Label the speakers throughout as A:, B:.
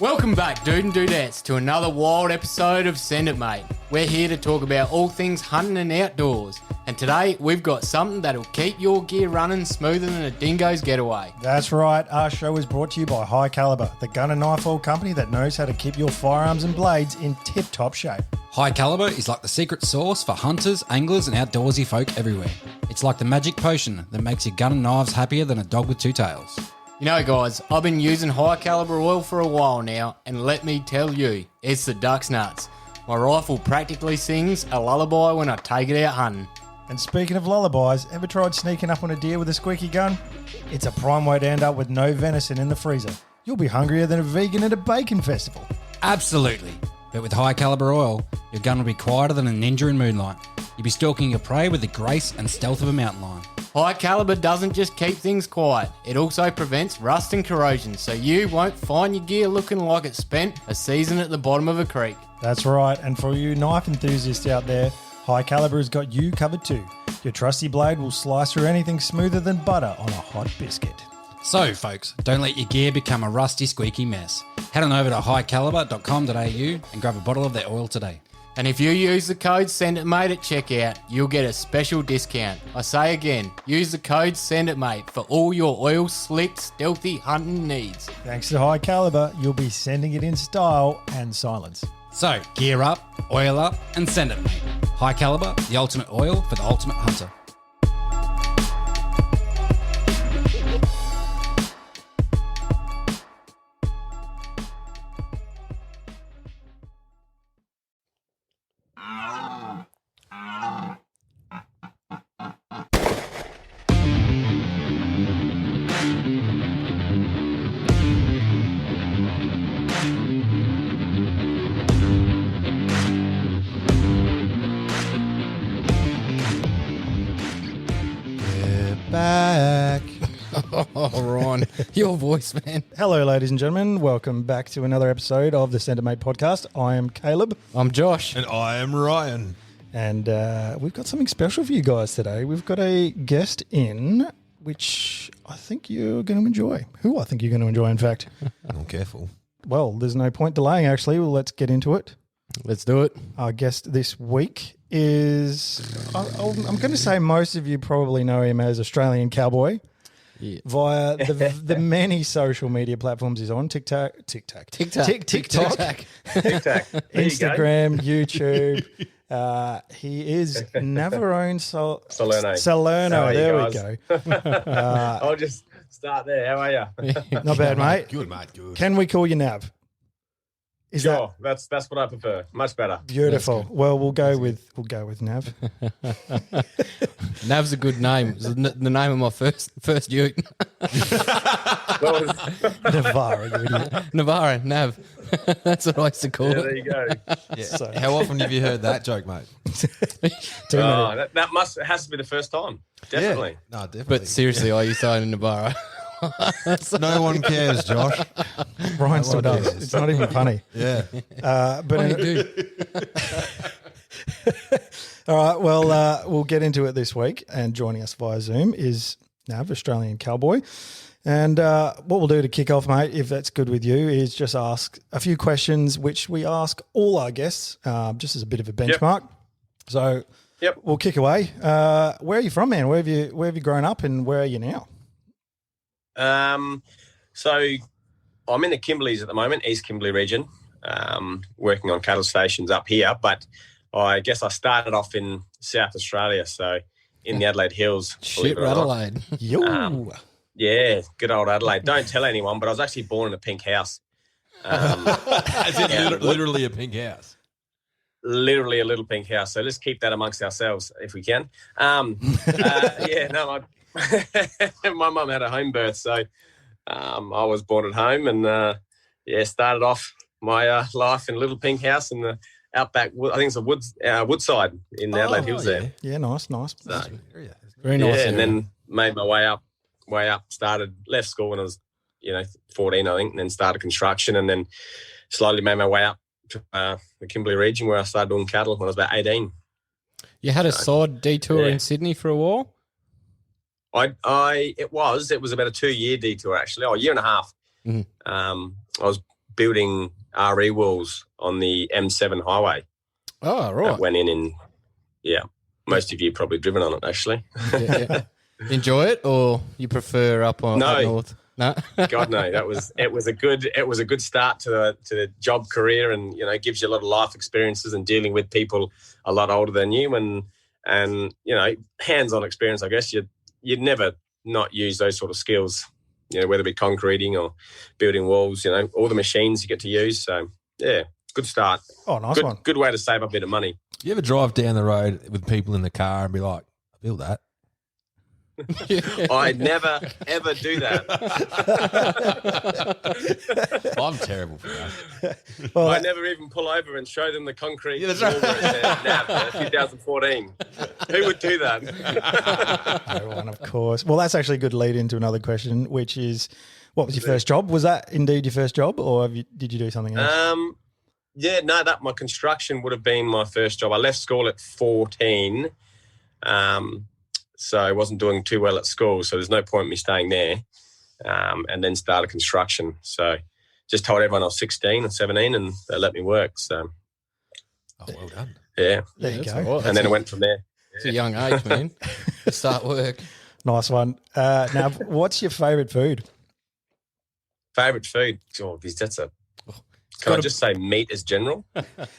A: Welcome back, dude and dudettes, to another wild episode of Send It Mate. We're here to talk about all things hunting and outdoors. And today, we've got something that'll keep your gear running smoother than a dingo's getaway.
B: That's right. Our show is brought to you by High Caliber, the gun and knife oil company that knows how to keep your firearms and blades in tip-top shape.
C: High Caliber is like the secret sauce for hunters, anglers, and outdoorsy folk everywhere. It's like the magic potion that makes your gun and knives happier than a dog with two tails.
A: You know, guys, I've been using High Caliber oil for a while now, and let me tell you, it's the duck's nuts. My rifle practically sings a lullaby when I take it out hunting.
B: And speaking of lullabies, ever tried sneaking up on a deer with a squeaky gun? It's a prime way to end up with no venison in the freezer. You'll be hungrier than a vegan at a bacon festival.
C: Absolutely. But with High Caliber oil, your gun will be quieter than a ninja in moonlight. You'll be stalking your prey with the grace and stealth of a mountain lion.
A: High Caliber doesn't just keep things quiet, it also prevents rust and corrosion, so you won't find your gear looking like it spent a season at the bottom of a creek.
B: That's right, and for you knife enthusiasts out there, High Caliber has got you covered too. Your trusty blade will slice through anything smoother than butter on a hot biscuit.
C: So, folks, don't let your gear become a rusty, squeaky mess. Head on over to highcaliber.com.au and grab a bottle of their oil today.
A: And if you use the code SENDITMATE at checkout, you'll get a special discount. I say again, use the code SENDITMATE for all your oil slick, stealthy hunting needs.
B: Thanks to High Caliber, you'll be sending it in style and silence.
C: So, gear up, oil up, and send it, mate. High Caliber, the ultimate oil for the ultimate hunter.
B: Back.
A: Oh, Ryan, your voice, man.
B: Hello, ladies and gentlemen. Welcome back to another episode of the Send It Mate podcast. I am Caleb.
A: I'm Josh.
D: And I am Ryan.
B: And we've got something special for you guys today. We've got a guest in, which I think you're going to enjoy. Who I think you're going to enjoy, in fact.
D: I'm careful.
B: Well, there's no point delaying, actually. Well, let's get into it.
A: Let's do it.
B: Our guest this week is, I'm going to say most of you probably know him as Australian Cowboy.
A: Yeah.
B: Via the many social media platforms he's on, TikTok,
A: TikTok.
B: Instagram, YouTube. He is Navarone Salerno. There we go.
E: I'll just start there. How are you?
B: Not bad, mate.
D: Good, mate. Good.
B: Can we call you Nav? Is
E: Sure, that's what I prefer. Much better.
B: beautiful? Well, we'll go with Nav.
A: Nav's a good name. It's the name of my first ute.
B: Navarro, you idiot.
A: Navarro, Nav. That's what I used to call
E: There
A: it.
E: you go.
D: Yeah.
B: So-
D: How often have you heard that joke, mate?
B: Too many.
E: That has to be the first time. Definitely.
D: No, definitely.
A: But seriously, I used to own a Navarro.
D: No one cares, Josh.
B: Ryan still
D: No one
B: does.
D: cares.
B: It's not even funny.
D: Yeah.
B: But
A: What do you do?
B: all right, well, we'll get into it this week. And joining us via Zoom is Nav, Australian Cowboy. And what we'll do to kick off, mate, if that's good with you, is just ask a few questions, which we ask all our guests, just as a bit of a benchmark. So we'll kick away. Where are you from, man? Where have you grown up, and where are you now?
E: So I'm in the Kimberleys at the moment, East Kimberley region, working on cattle stations up here. But I guess I started off in South Australia, so in the Adelaide Hills.
A: Shit, Adelaide.
B: Yo.
E: Yeah, good old Adelaide. Don't tell anyone, but I was actually born in a pink house.
D: As in literally a pink house.
E: Literally a little pink house. So let's keep that amongst ourselves if we can. My mum had a home birth, so I was born at home and started off my life in a little pink house in the outback. I think it's a Woodside in the Adelaide Hills there.
B: Yeah, nice.
E: So,
A: Very nice.
E: yeah, and then made my way up. Left school when I was 14, I think, and then started construction, and then slowly made my way up to the Kimberley region where I started doing cattle when I was about 18.
A: You had a side detour in Sydney for a while?
E: It was about a 2-year detour, actually, or a year and a half.
A: Mm-hmm.
E: I was building RE walls on the M7 highway.
A: Oh, right.
E: That went in. Yeah. Most of you probably driven on it, actually.
A: Yeah. Enjoy it, or you prefer up up north? No.
E: God no, it was a good start to the job career, and it gives you a lot of life experiences and dealing with people a lot older than you, and hands-on experience. I guess you'd never not use those sort of skills, whether it be concreting or building walls. All the machines you get to use. So yeah, good start.
B: Oh, nice one.
E: Good way to save a bit of money.
D: You ever drive down the road with people in the car and be like, I built that?
E: I never ever do that.
D: I'm terrible for that.
B: Well,
E: I never even pull over and show them the concrete wall where it says NAV 2014. Who would do that?
B: everyone, of course. Well, that's actually a good lead into another question, which is, what was your first job? Was that indeed your first job, or did you do something else?
E: Yeah, no, my construction would have been my first job. I left school at 14. So I wasn't doing too well at school, so there's no point in me staying there, and then started construction. So just told everyone I was 16 or 17 and they let me work. So,
D: well done.
E: Yeah.
B: There you go.
A: Right.
E: And then it went from there.
A: It's a young age, man. To start work.
B: Nice one. Now, what's your favourite food?
E: Favourite food? Oh, that's a... Can I just say meat as general?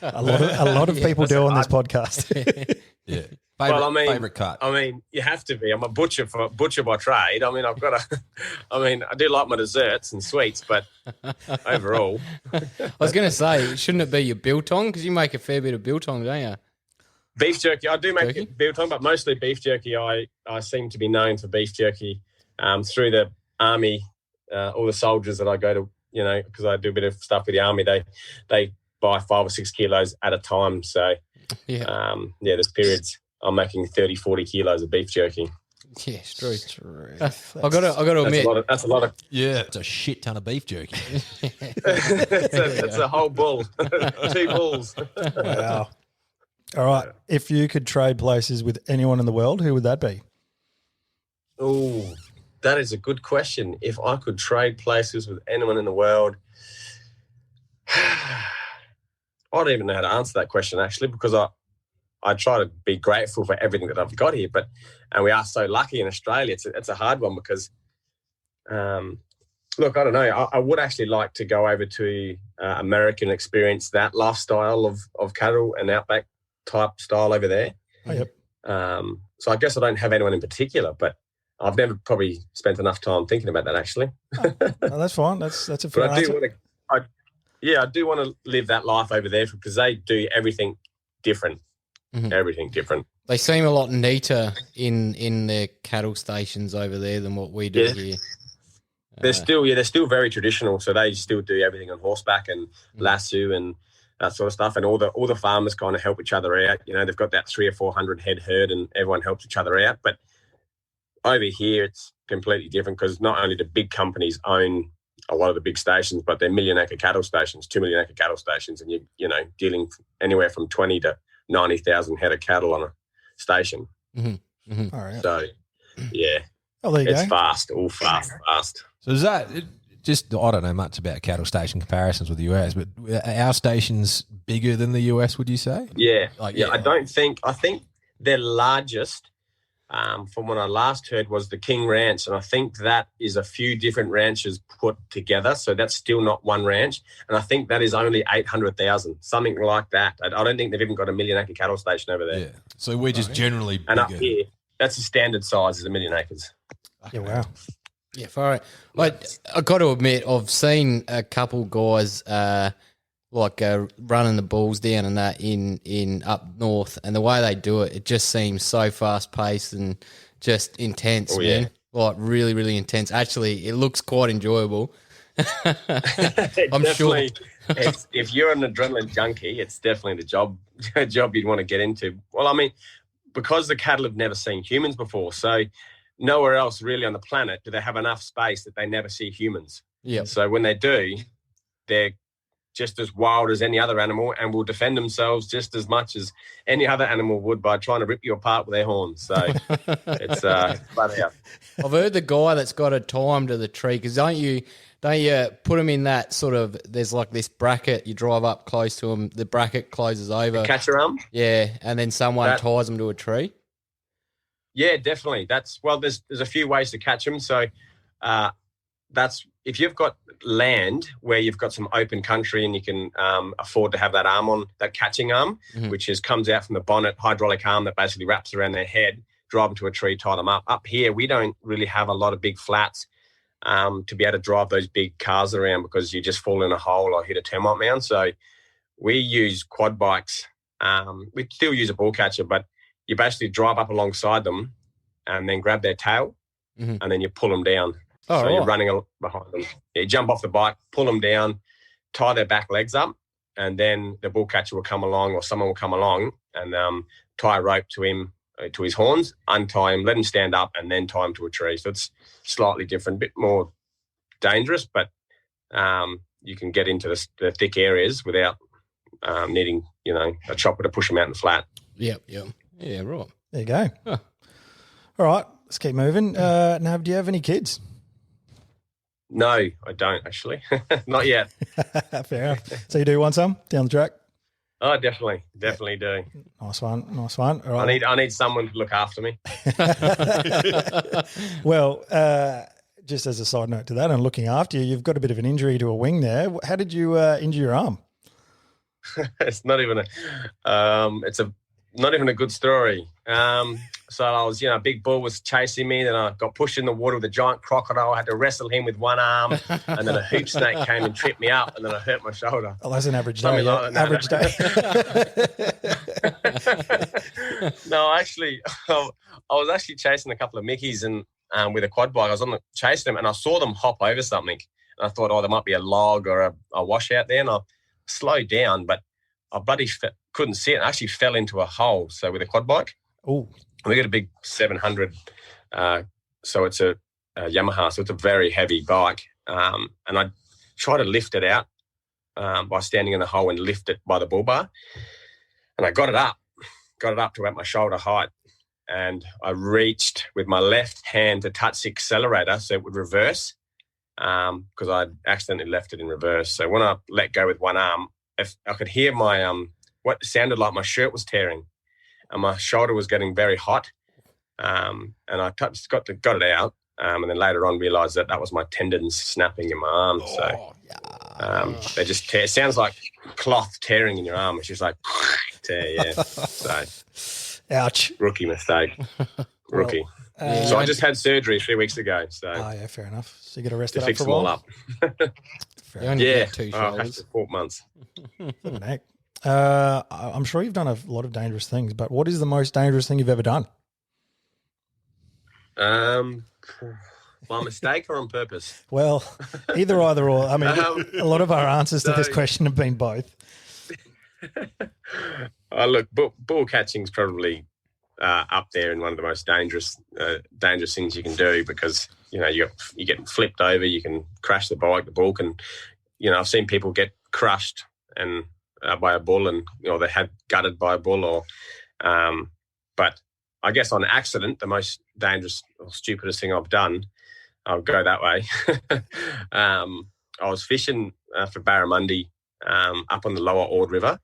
B: A lot of people do on this podcast.
D: Yeah. Favorite cut.
E: I mean, you have to be. I'm a butcher by trade. I mean, I've got to. I mean, I do like my desserts and sweets, but overall,
A: I was going to say, shouldn't it be your biltong? Because you make a fair bit of biltong, don't you?
E: Beef jerky. I do make biltong, but mostly beef jerky. I seem to be known for beef jerky through the army. All the soldiers that I go to, because I do a bit of stuff with the army, they buy 5 or 6 kilos at a time. So there's periods I'm making 30, 40 kilos of beef jerky.
A: Yeah, it's true. I got to admit,
E: that's a lot of.
D: Yeah, it's a shit ton of beef jerky.
E: It's a whole bull, 2 bulls.
B: Wow. All right. If you could trade places with anyone in the world, who would that be?
E: Oh, that is a good question. If I could trade places with anyone in the world, I don't even know how to answer that question, actually, because I try to be grateful for everything that I've got here, and we are so lucky in Australia. It's a hard one because, look, I don't know. I would actually like to go over to America and experience that lifestyle of cattle and outback type style over there.
B: Oh, yep.
E: So I guess I don't have anyone in particular, but I've never probably spent enough time thinking about that, actually.
B: No, that's fine. That's a fair
E: But I
B: answer.
E: do want to live that life over there because they do everything different.
A: Mhm.
E: Everything different.
A: they seem a lot neater in their cattle stations over there than what we do here.
E: They're still very traditional. So they still do everything on horseback and lasso and that sort of stuff. And all the farmers kind of help each other out. They've got that 300 or 400 head herd and everyone helps each other out. But over here, it's completely different because not only do big companies own a lot of the big stations, but they're 1 million acre cattle stations, 2 million acre cattle stations, and dealing anywhere from 20 to 90,000 head of cattle on a station.
A: Mm-hmm. Mm-hmm.
B: All right.
E: So, yeah,
B: Oh, there you
E: it's
B: go.
E: fast, all fast.
D: So is that just? I don't know much about cattle station comparisons with the US, but are our stations bigger than the US? Would you say?
E: Yeah,
D: Like,
E: yeah.
D: yeah.
E: I think their largest, from when I last heard, was the King Ranch, and I think that is a few different ranches put together. So that's still not one ranch, and I think that is only 800,000, something like that. I don't think they've even got a 1 million acre cattle station over there.
D: Yeah. So we're just generally bigger.
E: And up here, that's the standard size, is 1 million acres.
B: Yeah, wow.
A: Yeah, far out. Like, I got to admit, I've seen a couple guys running the bulls down and that in up north, and the way they do it, it just seems so fast paced and just intense, man.
E: Yeah.
A: Like really, really intense. Actually, it looks quite enjoyable. I'm sure.
E: If you're an adrenaline junkie, it's definitely the job you'd want to get into. Well, I mean, because the cattle have never seen humans before, so nowhere else really on the planet do they have enough space that they never see humans.
A: Yeah.
E: So when they do, they're just as wild as any other animal and will defend themselves just as much as any other animal would by trying to rip you apart with their horns. So it's flat out.
A: I've heard the guy that's got a time to the tree, because don't you Don't you put them in that sort of, there's like this bracket, you drive up close to them, the bracket closes over.
E: Catcher arm?
A: Yeah, and then someone ties them to a tree?
E: Yeah, definitely. There's a few ways to catch them. So that's if you've got land where you've got some open country and you can afford to have that arm on, that catching arm, which comes out from the bonnet, hydraulic arm that basically wraps around their head, drive them to a tree, tie them up. Up here, we don't really have a lot of big flats to be able to drive those big cars around because you just fall in a hole or hit a termite mound. So we use quad bikes. We still use a ball catcher, but you basically drive up alongside them and then grab their tail and then you pull them down.
A: Oh,
E: so you're running behind them. You jump off the bike, pull them down, tie their back legs up, and then the bull catcher will come along or someone will come along and tie a rope to him, to his horns, untie him, let him stand up, and then tie him to a tree. So it's slightly different, a bit more dangerous, but you can get into the thick areas without needing, a chopper to push them out in the flat.
A: Yep. Yeah, right.
B: There you go. Huh. All right, let's keep moving. Nav, do you have any kids?
E: No, I don't actually. Not yet.
B: Fair enough. So you do want some down the track?
E: Oh, definitely do.
B: Nice one. All right.
E: I need someone to look after me.
B: Well, just as a side note to that, and looking after you, you've got a bit of an injury to a wing there. How did you injure your arm?
E: It's not even not even a good story. So I was, a big bull was chasing me. Then I got pushed in the water with a giant crocodile. I had to wrestle him with one arm. And then a hoop snake came and tripped me up. And then I hurt my shoulder.
B: Oh, that's an average
E: Something
B: day.
E: like that.
B: Average day.
E: No, actually, I was actually chasing a couple of Mickeys and with a quad bike. I was chasing them and I saw them hop over something. And I thought, there might be a log or a washout there. And I slowed down, but I bloody couldn't see it. I actually fell into a hole. So with a quad bike.
B: Oh.
E: We got a big 700, so it's a Yamaha, so it's a very heavy bike. And I tried to lift it out by standing in the hole and lift it by the bull bar. And I got it up to about my shoulder height. And I reached with my left hand to touch the accelerator so it would reverse because I accidentally left it in reverse. So when I let go with one arm, I could hear my what sounded like my shirt was tearing. And my shoulder was getting very hot, and I got it out, and then later on realised that was my tendons snapping in my arm. They just tear. It sounds like cloth tearing in your arm. It's just like tear, yeah. So,
B: ouch!
E: Rookie mistake. Rookie. So I just had surgery 3 weeks ago. So
B: yeah, fair enough. So you got to rest it up
E: fix
B: for a
E: them all
B: while.
E: up.
A: Yeah, 2 shoulders.
E: 4 months.
B: I'm sure you've done a lot of dangerous things, but what is the most dangerous thing you've ever done?
E: By mistake or on purpose?
B: Well, either or. I mean, a lot of our answers to this question have been both.
E: Look, bull catching's probably up there in one of the most dangerous things you can do because you get flipped over, you can crash the bike, the bull can. I've seen people get crushed and. By a bull and they had gutted by a bull or but I guess on accident the most dangerous or stupidest thing I've done, I'll go that way. I was fishing for barramundi up on the lower Ord River,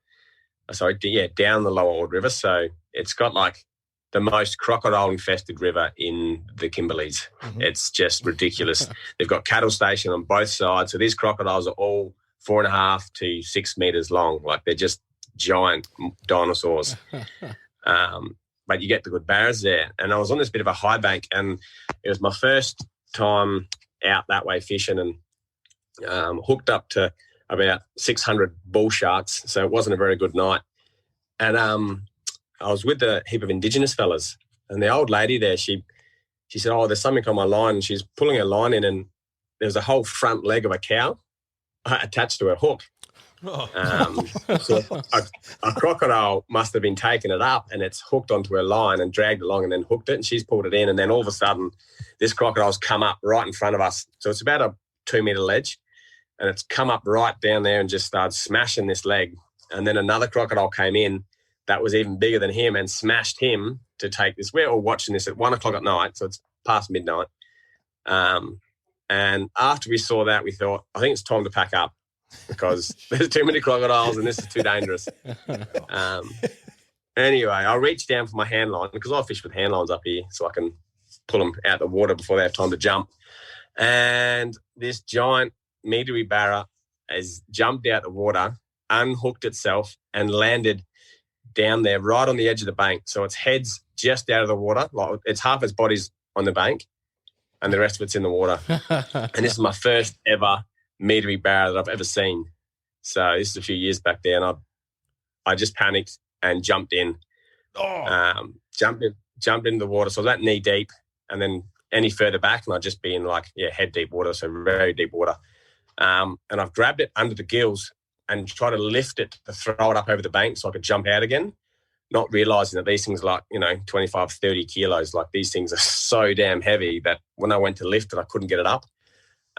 E: down the lower Ord River, so it's got like the most crocodile infested river in the Kimberleys. It's just ridiculous. They've got cattle station on both sides, so these crocodiles are all 4.5 to 6 meters long. Like they're just giant dinosaurs. But you get the good barras there. And I was on this bit of a high bank and it was my first time out that way fishing and hooked up to about 600 bull sharks. So it wasn't a very good night. And I was with a heap of Indigenous fellas and the old lady there, she said, there's something on my line. And she's pulling her line in and there's a whole front leg of a cow attached to a hook. So a crocodile must have been taking it up and it's hooked onto her line and dragged along and then hooked it and she's pulled it in and then all of a sudden this crocodile's come up right in front of us. So it's about a 2 meter ledge and it's come up right down there and just started smashing this leg. And then another crocodile came in that was even bigger than him and smashed him to take this. We're all watching this at 1 o'clock at night, so it's past midnight. And after we saw that, we thought, I think it's time to pack up because there's too many crocodiles and this is too dangerous. Anyway, I reached down for my hand line because I fish with hand lines up here so I can pull them out of the water before they have time to jump. And this giant meatery barra has jumped out the water, unhooked itself and landed down there right on the edge of the bank. So its head's just out of the water. Like it's half its body's on the bank and the rest of it's in the water. And this is my first ever meatery barra that I've ever seen. So this is a few years back there, and I just panicked and jumped in. Jumped into the water. So I was at knee deep, and then any further back, and I'd just be in head deep water, so very deep water. And I've grabbed it under the gills and tried to lift it to throw it up over the bank so I could jump out again, not realising that these things are 25, 30 kilos. Like these things are so damn heavy that when I went to lift it, I couldn't get it up.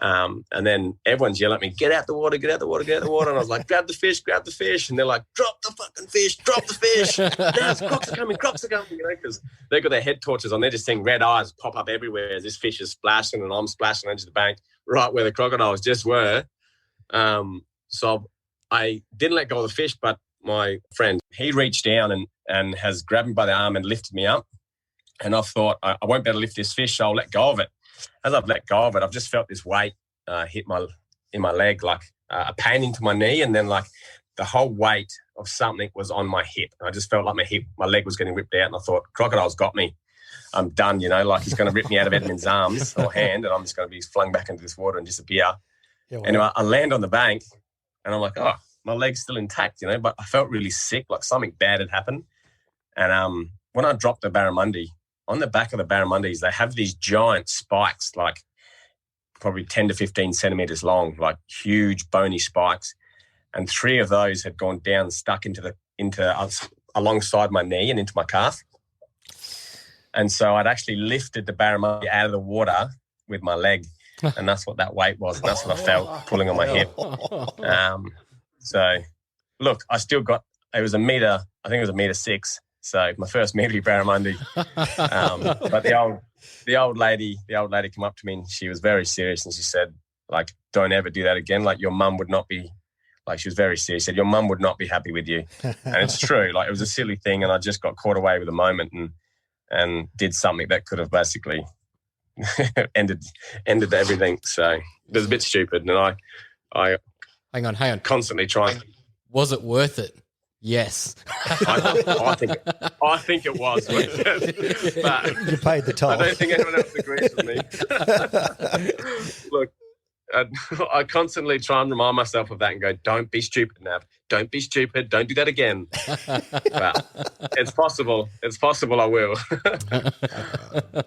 E: And then everyone's yelling at me, get out the water, get out the water, get out the water. And I was like, grab the fish. And they're like, drop the fucking fish, drop the fish. Now crocs are coming, because they've got their head torches on. They're just seeing red eyes pop up everywhere as this fish is splashing and I'm splashing into the bank right where the crocodiles just were. So I didn't let go of the fish, but my friend, he reached down and has grabbed me by the arm and lifted me up. And I thought, I won't be able to lift this fish, so I'll let go of it. As I've let go of it, I've just felt this weight hit in my leg, like a pain into my knee, and then like the whole weight of something was on my hip. I just felt like my leg was getting ripped out, and I thought, crocodile's got me. I'm done, like he's going to rip me out of Edmund's arms or hand, and I'm just going to be flung back into this water and disappear. Yeah, well, anyway, I land on the bank, and I'm like, oh, my leg's still intact, but I felt really sick, like something bad had happened. And when I dropped the barramundi, on the back of the barramundis, they have these giant spikes, like probably 10 to 15 centimetres long, like huge bony spikes. And 3 of those had gone down, stuck into alongside my knee and into my calf. And so I'd actually lifted the barramundi out of the water with my leg. And that's what that weight was. And that's what I felt pulling on my hip. So, look, I still got, it was a metre, I think it was 1.6 metre. So my first meatery barramundi. But the old lady came up to me and she was very serious and she said, like, don't ever do that again. Like your mum would not be, like she was very serious. She said, your mum would not be happy with you. And it's true. Like it was a silly thing and I just got caught away with the moment and did something that could have basically ended everything. So it was a bit stupid. And I
A: Hang on.
E: constantly trying.
A: Was it worth it? Yes.
E: I think it was worth it. But
B: you paid the toll.
E: I don't think anyone else agrees with me. Look, I constantly try and remind myself of that and go, don't be stupid, Nav. Don't be stupid. Don't do that again. But it's possible. It's possible I will.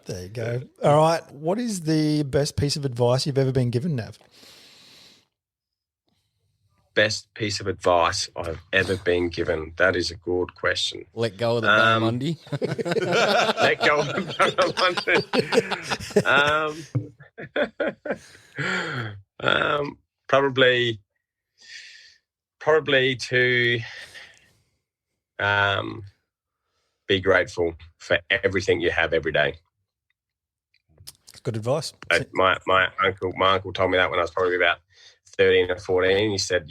B: There you go. All right. What is the best piece of advice you've ever been given, Nav?
E: Best piece of advice I've ever been given? That is a good question.
A: Let go of the barramundi.
E: Let go of the barramundi. Probably to be grateful for everything you have every day.
B: Good advice.
E: My uncle told me that when I was probably about 13 or 14. He said,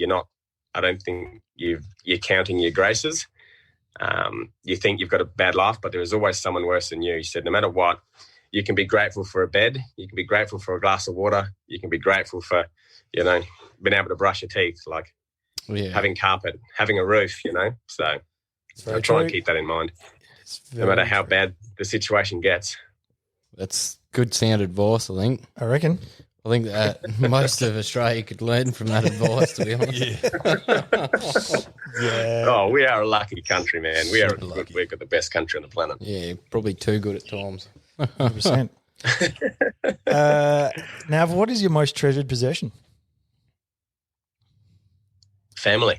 E: I don't think you're counting your graces. You think you've got a bad life, but there is always someone worse than you. He said, no matter what, you can be grateful for a bed. You can be grateful for a glass of water. You can be grateful for, being able to brush your teeth, like having carpet, having a roof, So I try and keep that in mind, no matter how bad the situation gets.
A: That's good sound advice, I think.
B: I reckon.
A: I think that most of Australia could learn from that advice, to be honest.
B: Yeah.
E: Oh, we are a lucky country, man. We've got the best country on the planet.
A: Yeah, probably too good at times.
B: 100%. Nav, what is your most treasured possession?
E: Family.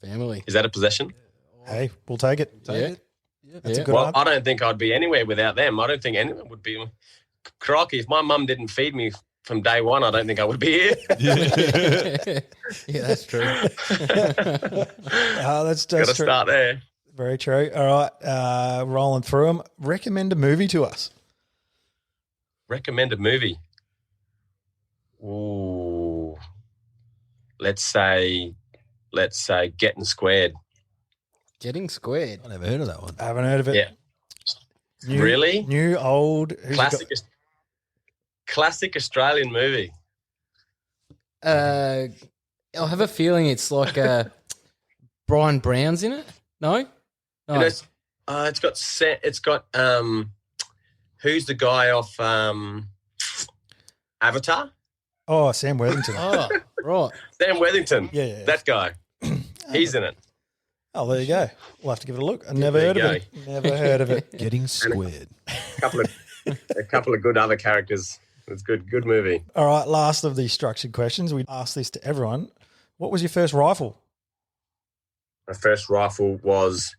A: Is
E: that a possession?
B: Hey, we'll take it. That's a good
E: Well,
B: answer.
E: I don't think I'd be anywhere without them. I don't think anyone would be. Crikey, if my mum didn't feed me from day one, I don't think I would be here.
A: Yeah, that's true.
B: That's
E: Got to
B: true.
E: start there.
B: Very true. All right, rolling through them. Recommend a movie to us.
E: Recommend a movie. Ooh, let's say getting squared.
A: Getting squared.
D: I never heard of that one.
B: I haven't heard of it.
E: Yeah.
B: New,
E: Really?
B: New, old. Who's it got?
E: Classic Australian movie.
A: I have a feeling it's like Brian Brown's in it. No? No.
E: It's got who's the guy off Avatar?
B: Oh, Sam Worthington.
A: Oh, right.
E: Sam Worthington.
B: Yeah.
E: That guy. He's in it.
B: Oh, there you go. We'll have to give it a look. I never heard of it. Never heard of it.
D: Getting squared.
E: A couple of good other characters. It's good movie.
B: All right, last of these structured questions. We ask this to everyone. What was your first rifle?
E: My first rifle was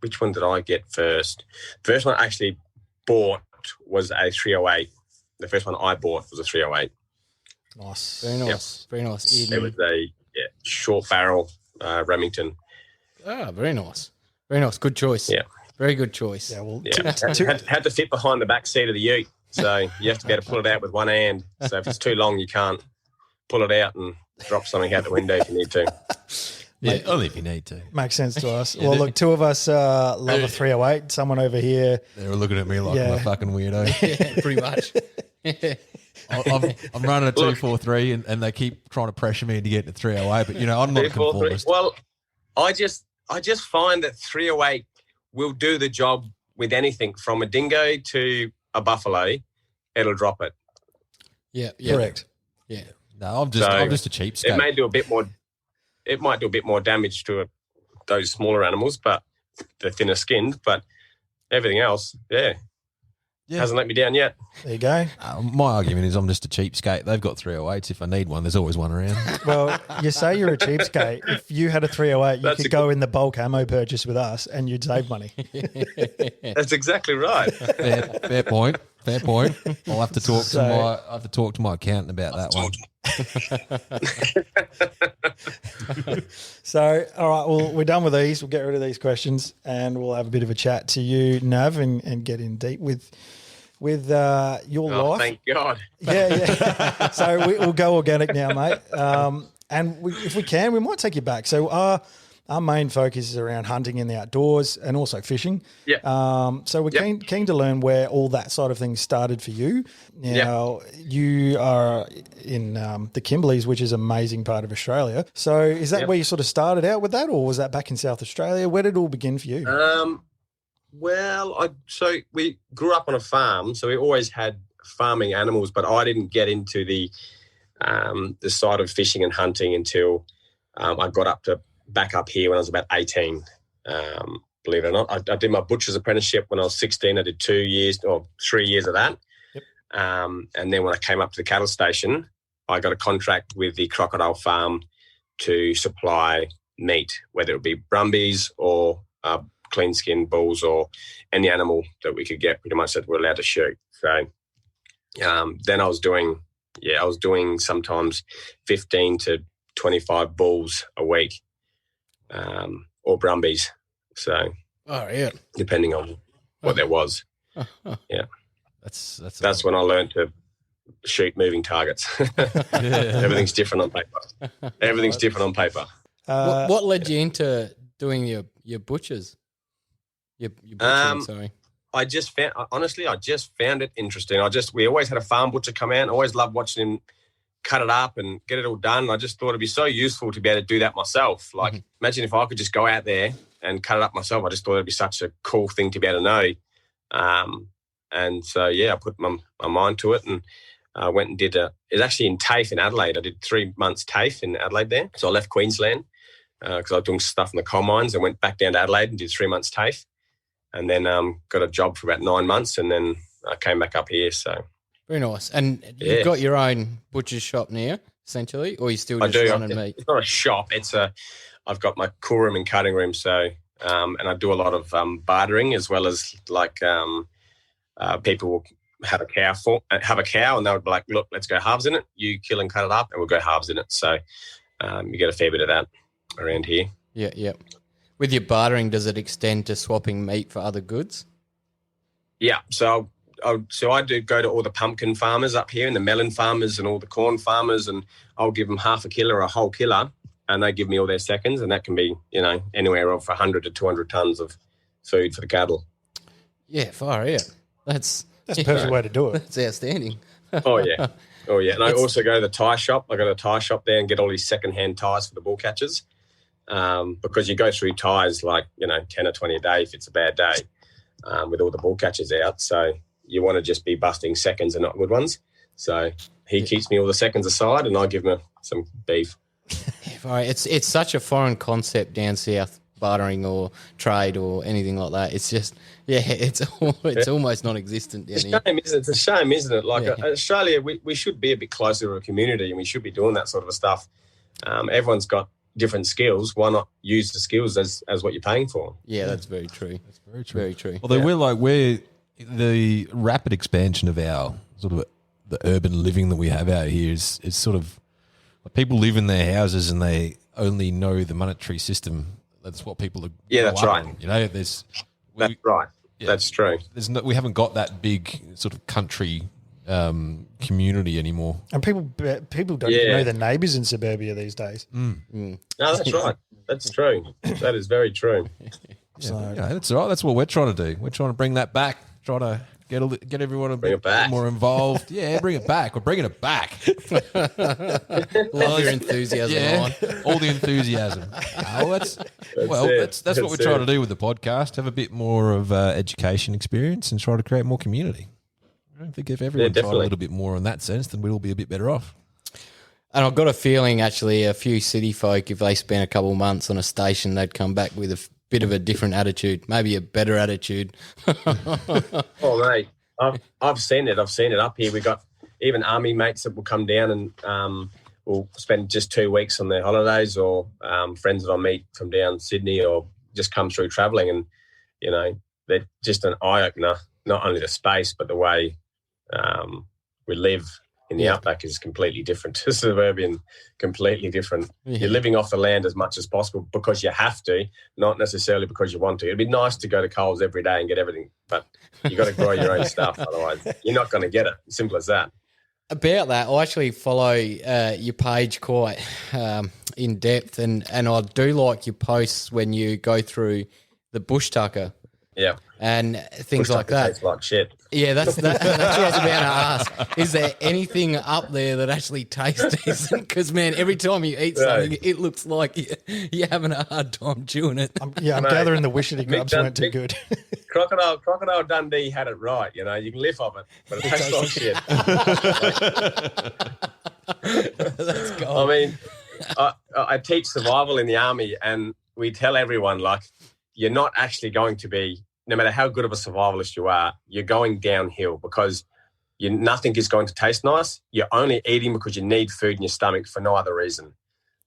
E: which one did I get first? First one I actually bought was a 308. The first one I bought was a 308.
B: Nice.
A: Very nice. Very nice.
E: It was a short barrel Remington.
A: Ah, very nice. Very nice. Good choice.
E: Yeah.
A: Very good choice.
B: Yeah, well,
E: Had to fit behind the back seat of the ute. So you have to be able to pull it out with one hand. So if it's too long, you can't pull it out and drop something out the window if you need to.
D: Yeah, only if you need to.
B: makes sense to us. Well, look, two of us love a 308. Someone over here.
D: They were looking at me like I'm a fucking weirdo.
A: Yeah, pretty much.
D: I'm running a 243 and they keep trying to pressure me to get to 308, but I'm not a conformist.
E: Well, I just find that 308 will do the job with anything from a dingo to a buffalo. It'll drop it.
A: Yeah.
B: Correct.
A: Yeah.
D: No, I'm just a cheapskate.
E: It might do a bit more damage to those smaller animals, but the thinner skinned. But everything else, hasn't let me down yet.
B: There you go.
D: My argument is I'm just a cheapskate. They've got 308s. If I need one, there's always one around.
B: Well, you say you're a cheapskate. If you had a 308, you could go in the bulk ammo purchase with us and you'd save money.
E: That's exactly right.
D: Fair point. I'll have to talk to my accountant about that one.
B: So, all right, well, we're done with these. We'll get rid of these questions and we'll have a bit of a chat to you, Nav, and get in deep with your life.
E: Thank God.
B: Yeah. So we'll go organic now, mate. And if we can, we might take you back. So our main focus is around hunting in the outdoors and also fishing.
E: Yeah.
B: So we're keen to learn where all that side of things started for you. Now, you are in the Kimberleys, which is an amazing part of Australia. So is that where you sort of started out with that, or was that back in South Australia? Where did it all begin for you?
E: So we grew up on a farm, so we always had farming animals, but I didn't get into the side of fishing and hunting until I got back up here when I was about 18. Believe it or not, I did my butcher's apprenticeship when I was 16. I did 3 years of that.
B: Yep.
E: And then when I came up to the cattle station, I got a contract with the crocodile farm to supply meat, whether it be brumbies or clean skin bulls or any animal that we could get, pretty much that we're allowed to shoot. So then I was doing sometimes 15 to 25 bulls a week, or brumbies. So depending on what there was. Yeah. That's when I learned to shoot moving targets. Everything's different on paper.
A: What led you into doing your butchers? Your butchering, sorry.
E: I just found it interesting. We always had a farm butcher come out. I always loved watching him cut it up and get it all done. I just thought it'd be so useful to be able to do that myself. Like, imagine if I could just go out there and cut it up myself. I just thought it'd be such a cool thing to be able to know. And so, I put my mind to it and went and did it was actually in TAFE in Adelaide. I did 3 months TAFE in Adelaide there. So I left Queensland because I was doing stuff in the coal mines and went back down to Adelaide and did 3 months TAFE. And then got a job for about 9 months, and then I came back up here. So
A: very nice. And you've got your own butcher's shop now, essentially, or you still just running meat? It's
E: not a shop. I've got my cool room and cutting room. So and I do a lot of bartering, as well as like people will have a cow and they would be like, look, let's go halves in it. You kill and cut it up, and we'll go halves in it. So you get a fair bit of that around here.
A: Yeah. With your bartering, does it extend to swapping meat for other goods?
E: Yeah. So I do go to all the pumpkin farmers up here and the melon farmers and all the corn farmers, and I'll give them half a killer or a whole killer, and they give me all their seconds, and that can be, anywhere of 100 to 200 tons of food for the cattle.
A: Yeah, far out. That's
B: That's a perfect way to do it.
A: That's outstanding.
E: Oh yeah. And I also go to the tyre shop. I go to the tyre shop there and get all these second-hand tyres for the bull catchers, because you go through tyres like 10 or 20 a day if it's a bad day, with all the bull catchers out. So you want to just be busting seconds and not good ones. So he keeps me all the seconds aside, and I give him some beef.
A: It's such a foreign concept down south, bartering or trade or anything like that. It's just, it's almost non-existent down here.
E: It's a shame, isn't it? Like Australia, we should be a bit closer to a community, and we should be doing that sort of stuff. Everyone's got different skills. Why not use the skills as what you're paying for?
A: Yeah, that's very true. That's very true. Very true.
D: Although we're the rapid expansion of our sort of the urban living that we have out here is sort of people live in their houses and they only know the monetary system. That's what people are.
E: Yeah, that's right.
D: That's
E: right. Yeah, that's true.
D: We haven't got that big sort of country community anymore.
B: And people don't even know their neighbours in suburbia these days.
E: No, that's right. That's true. That is very true.
D: That's right. That's what we're trying to do. We're trying to bring that back. Try to get everyone a bit more involved. Yeah, bring it back. We're bringing it back.
A: Love your enthusiasm on.
D: All the enthusiasm. That's what we're trying to do with the podcast. Have a bit more of education experience and try to create more community. I don't think if everyone tried a little bit more in that sense, then we'd all be a bit better off.
A: And I've got a feeling, actually, a few city folk, if they spent a couple of months on a station, they'd come back with a bit of a different attitude, maybe a better attitude.
E: Oh, mate, I've seen it. I've seen it up here. We got even army mates that will come down and will spend just 2 weeks on their holidays, or friends that I meet from down Sydney, or just come through travelling, and they're just an eye opener. Not only the space, but the way we live in the outback is completely different to suburban, completely different. Yeah. You're living off the land as much as possible because you have to, not necessarily because you want to. It'd be nice to go to Coles every day and get everything, but you got to grow your own stuff. Otherwise, you're not going to get it. Simple as that. About
A: that, I actually follow your page quite in depth, and I do like your posts when you go through the bush tucker.
E: Yeah.
A: And things like that.
E: Tastes like shit.
A: Yeah, that's what I was about to ask. Is there anything up there that actually tastes decent? Because, man, every time you eat something, it looks like you're having a hard time chewing it.
B: I'm gathering the Wishity grubs weren't too good.
E: Crocodile Dundee had it right. You can live off it, but it tastes like shit.
A: That's gold.
E: I mean, I teach survival in the army, and we tell everyone, like, you're not actually going to be, no matter how good of a survivalist you are, you're going downhill because nothing is going to taste nice. You're only eating because you need food in your stomach for no other reason.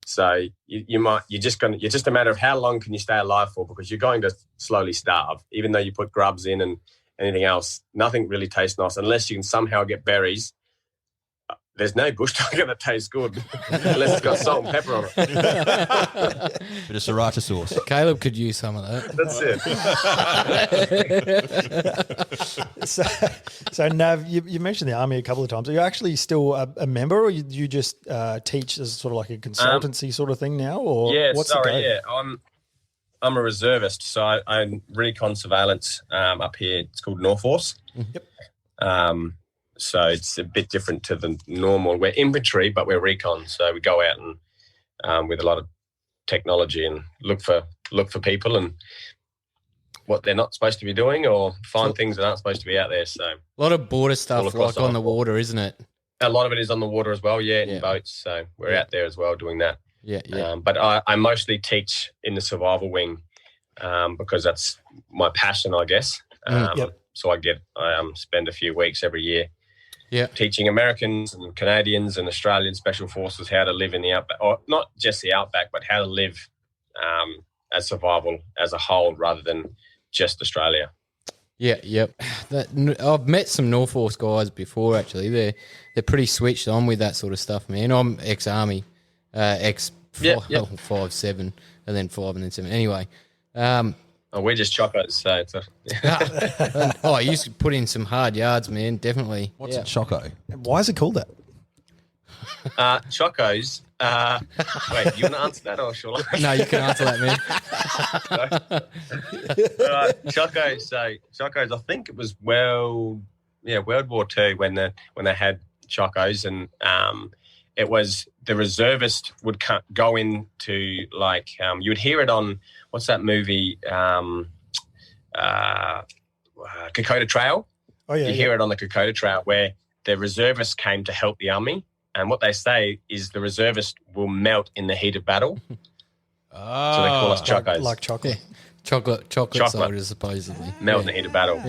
E: So you're just a matter of how long can you stay alive for, because you're going to slowly starve. Even though you put grubs in and anything else, nothing really tastes nice unless you can somehow get berries. There's no bush tucker that tastes good unless it's got salt and pepper on it.
D: Bit of sriracha sauce.
A: Caleb could use some of that.
E: That's
B: it. So Nav, you mentioned the army a couple of times. Are you actually still a member, or you just teach as sort of like a consultancy sort of thing now? Or what's the go?
E: Yeah. I'm a reservist, so I'm recon surveillance up here. It's called Norforce.
B: Yep.
E: So it's a bit different to the normal. We're infantry, but we're recon. So we go out and with a lot of technology and look for people and what they're not supposed to be doing, or find things that aren't supposed to be out there. So
A: a lot of border stuff, like on the water, isn't it?
E: A lot of it is on the water as well, in boats. So we're out there as well doing that.
A: Yeah.
E: But I mostly teach in the survival wing because that's my passion, I guess. So I spend a few weeks every year teaching Americans and Canadians and Australian Special Forces how to live in the outback, or not just the outback, but how to live as survival as a whole rather than just Australia.
A: Yeah, yep. I've met some Norforce guys before, actually. They're pretty switched on with that sort of stuff, man. I'm ex-Army, 5-7, and then 5 and then 7. Anyway,
E: Oh, we're just chocos, so it's
A: Oh, you used to put in some hard yards, man. Definitely.
D: What's a choco?
B: Why is it called that?
E: chocos. Wait, you want to answer that or shall I?
A: No, you can answer that, man.
E: Chocos. So chocos. I think it was World War II when they had chocos, and it was the reservist would go into like you would hear it on what's that movie Kokoda Trail.
B: Oh yeah,
E: you hear it on the Kokoda Trail where the reservists came to help the army, and what they say is the reservist will melt in the heat of battle. So they call us chocos.
B: like chocolate.
A: Yeah. Chocolate soldiers, supposedly.
E: Melt in the heat of battle.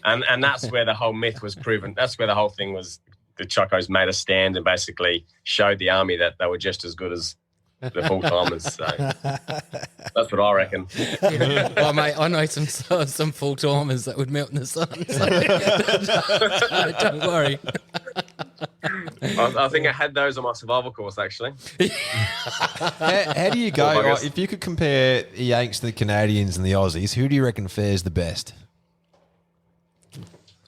E: And that's where the whole myth was proven. That's where the whole thing was. The chocos made a stand and basically showed the army that they were just as good as the full-timers. So that's what I reckon.
A: Well, mate, I know some full-timers that would melt in the sun. So don't worry.
E: I think I had those on my survival course, actually.
D: How do you go? Like, if you could compare the Yanks to the Canadians and the Aussies, who do you reckon fares the best?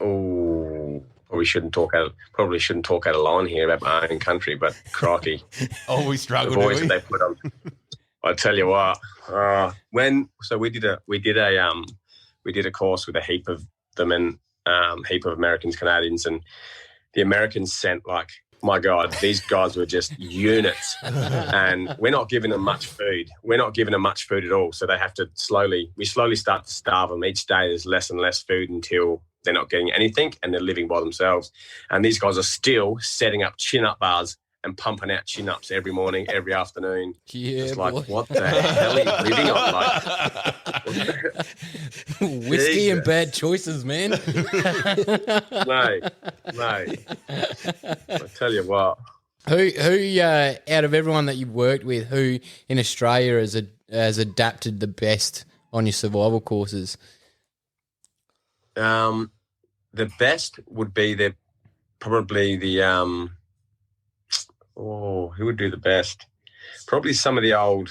E: Oh, probably shouldn't talk out of line here about my own country, but crikey.
D: Oh, we struggle.
E: The boys that they put on. I tell you what, we did a course with a heap of them and heap of Americans, Canadians, and the Americans sent like, my God, these guys were just units, and we're not giving them much food. We're not giving them much food at all, so they have to slowly start to starve them. Each day there's less and less food until they're not getting anything and they're living by themselves. And these guys are still setting up chin-up bars and pumping out chin-ups every morning, every afternoon.
A: Yeah,
E: it's like,
A: boy.
E: what the hell are you living on? Like,
A: whiskey and bad choices, man.
E: Mate. I tell you what.
A: Who out of everyone that you've worked with, who in Australia has adapted the best on your survival courses?
E: The best would be who would do the best? Probably some of the old.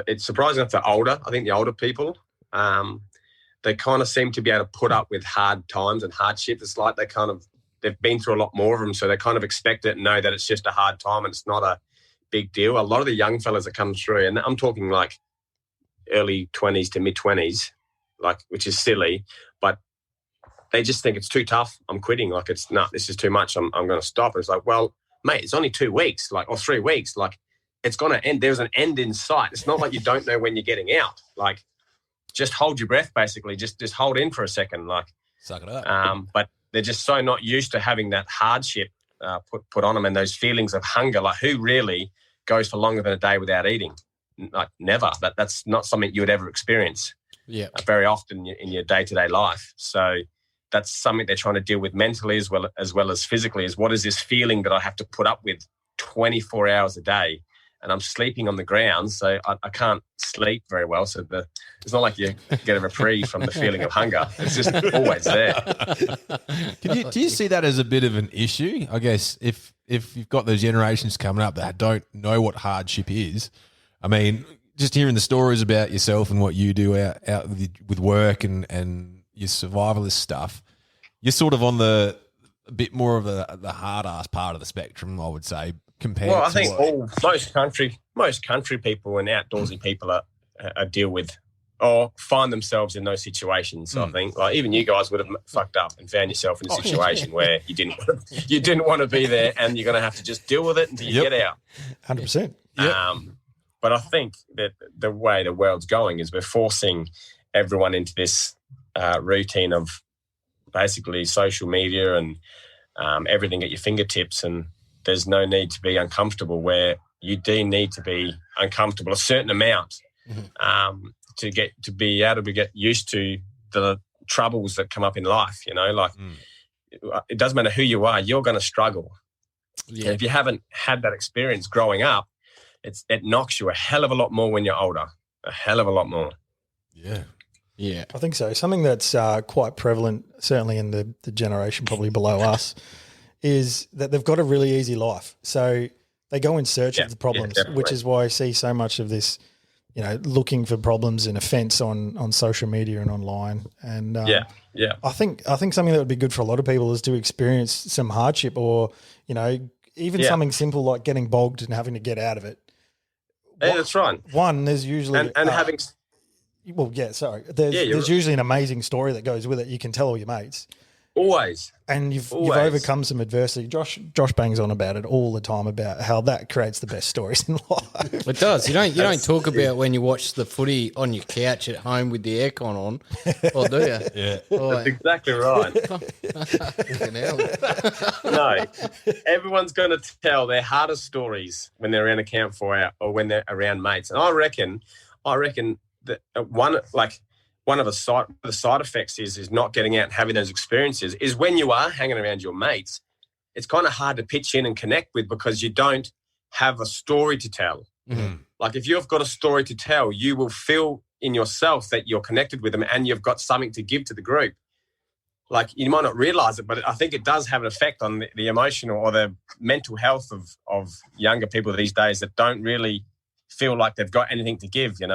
E: It's surprising if they're older. I think the older people, they kind of seem to be able to put up with hard times and hardship. It's like they've been through a lot more of them, so they kind of expect it and know that it's just a hard time and it's not a big deal. A lot of the young fellas that come through, and I'm talking like early 20s to mid 20s, like, which is silly, but they just think it's too tough. I'm quitting. Like, this is too much. I'm going to stop. And it's like, well, mate, it's only 2 weeks, or 3 weeks. Like, it's going to end. There's an end in sight. It's not like you don't know when you're getting out. Like, just hold your breath, basically. Just hold in for a second. Like,
D: suck it up.
E: But they're just so not used to having that hardship put on them and those feelings of hunger. Like, who really goes for longer than a day without eating? Like, never. That's not something you would ever experience.
A: Yeah,
E: very often in your day-to-day life. So that's something they're trying to deal with mentally as well as physically, is what is this feeling that I have to put up with 24 hours a day, and I'm sleeping on the ground, so I can't sleep very well. So it's not like you get a reprieve from the feeling of hunger. It's just always there.
D: Do you see that as a bit of an issue? I guess if you've got those generations coming up that don't know what hardship is, I mean, just hearing the stories about yourself and what you do out with work and your survivalist stuff, you're sort of on a bit more of the hard ass part of the spectrum, I would say, compared to.
E: Well, I think most country people and outdoorsy people are deal with or find themselves in those situations. I think, like, even you guys would have fucked up and found yourself in a situation where you didn't want to be there, and you're going to have to just deal with it until you get out.
B: 100%.
E: But I think that the way the world's going is we're forcing everyone into this routine of basically social media and everything at your fingertips, and there's no need to be uncomfortable, where you do need to be uncomfortable a certain amount to be able to get used to the troubles that come up in life. It doesn't matter who you are, you're going to struggle. And if you haven't had that experience growing up, it knocks you a hell of a lot more when you're older, a hell of a lot more.
A: Yeah,
B: I think so. Something that's quite prevalent, certainly in the generation probably below us, is that they've got a really easy life. So they go in search of the problems, which is why I see so much of this looking for problems and offence on social media and online. And I think something that would be good for a lot of people is to experience some hardship, or even something simple like getting bogged and having to get out of it.
E: Yeah, that's right.
B: One, there's usually
E: and having.
B: Well, yeah, sorry. There's usually an amazing story that goes with it. You can tell all your mates.
E: Always.
B: And you've overcome some adversity. Josh bangs on about it all the time, about how that creates the best stories in life.
A: It does. You don't talk about when you watch the footy on your couch at home with the aircon on, or do you?
D: Yeah.
E: That's exactly right. No, everyone's going to tell their hardest stories when they're around a campfire or when they're around mates. And I reckon that one of the side effects is not getting out and having those experiences is when you are hanging around your mates, it's kind of hard to pitch in and connect with because you don't have a story to tell.
A: Mm-hmm.
E: Like if you've got a story to tell, you will feel in yourself that you're connected with them and you've got something to give to the group. Like you might not realize it, but I think it does have an effect on the emotional or the mental health of younger people these days that don't really feel like they've got anything to give, in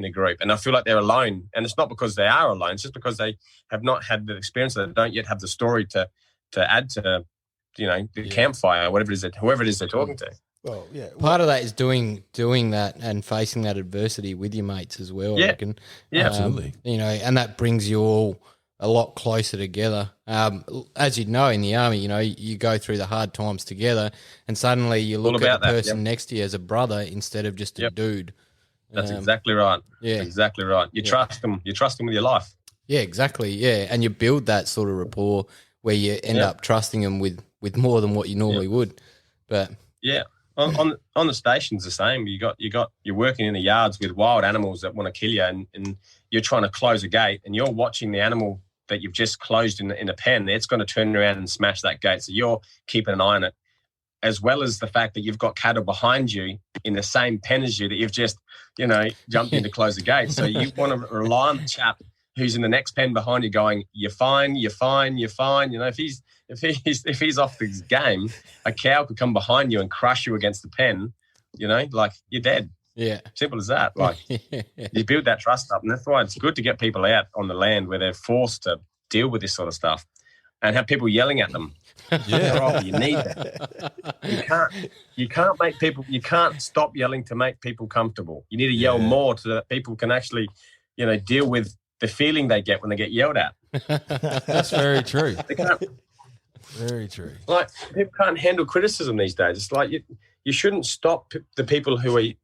E: a group. And I feel like they're alone. And it's not because they are alone. It's just because they have not had the experience, that they don't yet have the story to add to, the campfire, whoever it is they're talking to.
B: Well, yeah.
A: Part of that is doing that and facing that adversity with your mates as well, I reckon.
E: Yeah,
D: absolutely.
A: And that brings you all a lot closer together. As you know, in the army, you go through the hard times together and suddenly you look at the person next to you as a brother instead of just a dude.
E: That's exactly right.
A: Yeah.
E: That's exactly right. You trust them. You trust them with your life.
A: Yeah, exactly. Yeah. And you build that sort of rapport where you end up trusting them with more than what you normally would. But
E: yeah. On the stations the same. You're working in the yards with wild animals that want to kill you, and you're trying to close a gate and you're watching the animal that you've just closed in a pen. It's going to turn around and smash that gate. So you're keeping an eye on it, as well as the fact that you've got cattle behind you in the same pen as you that you've just, jumped in to close the gate. So you want to rely on the chap who's in the next pen behind you going, you're fine, you're fine, you're fine. If he's off his game, a cow could come behind you and crush you against the pen, like you're dead.
A: yeah.
E: Simple as that. Like you build that trust up. And that's why it's good to get people out on the land where they're forced to deal with this sort of stuff and have people yelling at them. Yeah, you need that. You can't stop yelling to make people comfortable. You need to yell more so that people can actually, deal with the feeling they get when they get yelled at.
D: That's very true.
E: They can't.
D: Very true.
E: Like people can't handle criticism these days. It's like you shouldn't stop the people who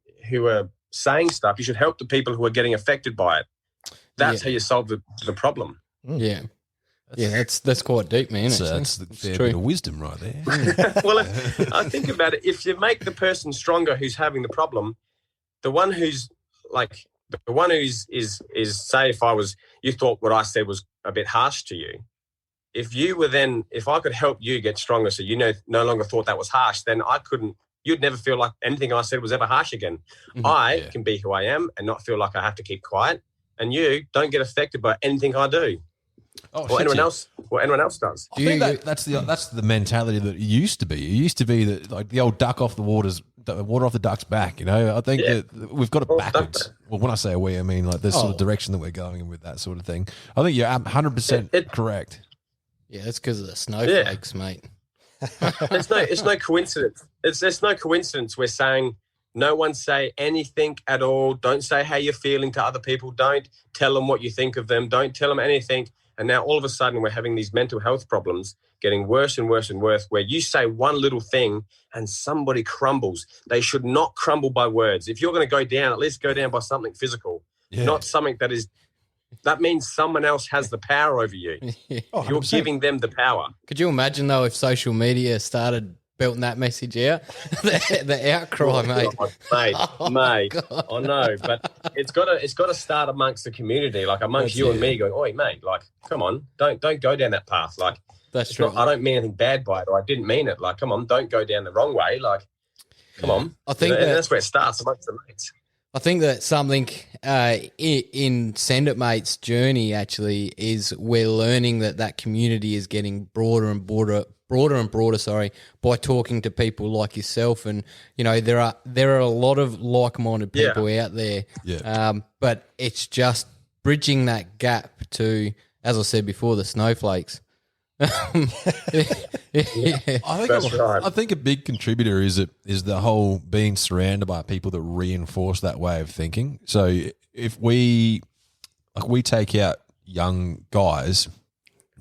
E: are saying stuff. You should help the people who are getting affected by it. That's how you solve the problem.
A: Yeah. Yeah, that's quite deep, man.
D: That's a fair bit of wisdom right there.
E: Well, I think about it. If you make the person stronger who's having the problem, the one who's say if you thought what I said was a bit harsh to you, if I could help you get stronger so no longer thought that was harsh, then you'd never feel like anything I said was ever harsh again.
A: Mm-hmm.
E: I can be who I am and not feel like I have to keep quiet, and you don't get affected by anything I do. Or anyone else does.
D: I think that's the mentality that it used to be. It used to be that like the old duck off the water off the duck's back. I think that we've got it backwards. Well, when I say we, I mean like the sort of direction that we're going in with that sort of thing. I think you're 100% correct.
A: Yeah, that's because of the snowflakes, mate.
E: It's no coincidence. It's no coincidence we're saying no one say anything at all. Don't say how you're feeling to other people. Don't tell them what you think of them. Don't tell them anything. And now all of a sudden we're having these mental health problems getting worse and worse and worse, where you say one little thing and somebody crumbles. They should not crumble by words. If you're going to go down, at least go down by something physical, not something that means someone else has the power over you. You're giving them the power.
A: Could you imagine, though, if social media started belting that message out? the outcry, mate.
E: Mate. I know, but it's got to start amongst the community, like amongst you and me going, oi, mate, like, come on, don't go down that path. Like,
A: that's true.
E: I don't mean anything bad by it, or I didn't mean it. Like, come on, don't go down the wrong way. Like, come on.
A: I think
E: that's where it starts amongst the mates.
A: I think that something in Send It Mate's journey actually is we're learning that community is getting broader and broader, by talking to people like yourself. And, you know, there are a lot of like-minded people out there.
D: Yeah.
A: But it's just bridging that gap to, as I said before, the snowflakes.
D: I think a big contributor is the whole being surrounded by people that reinforce that way of thinking. So if we take out young guys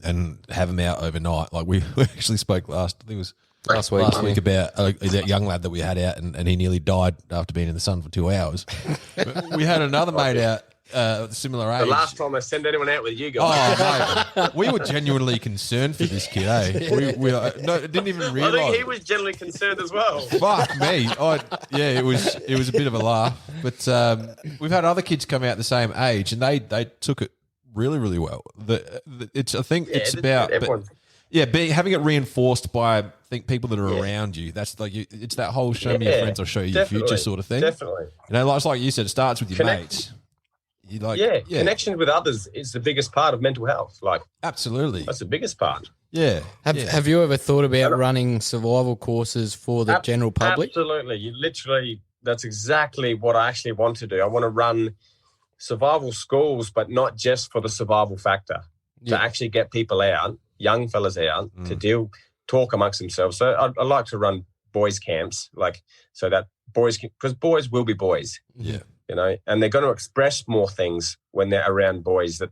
D: and have them out overnight, like we actually spoke last week about that young lad that we had out and he nearly died after being in the sun for 2 hours. We had another mate out. Similar age.
E: The last time I sent anyone out with you guys.
D: Oh, mate. We were genuinely concerned for this kid, eh? We didn't even realise.
E: I think he was genuinely concerned as well.
D: Fuck me. It was a bit of a laugh. But we've had other kids come out the same age and they took it really, really well. It's having it reinforced by people that are around you. That's like it's that whole show me your friends, I'll show you your future sort of thing.
E: Definitely.
D: You know, like you said, it starts with your mates.
E: Connection with others is the biggest part of mental health. Like,
D: absolutely,
E: that's the biggest part.
D: Yeah.
A: Have you ever thought about running survival courses for the general public?
E: Absolutely. That's exactly what I actually want to do. I want to run survival schools, but not just for the survival factor. To actually get people out, young fellas out, to talk amongst themselves. So I like to run boys camps, so that because boys will be boys.
D: Yeah.
E: You know, and they're going to express more things when they're around boys that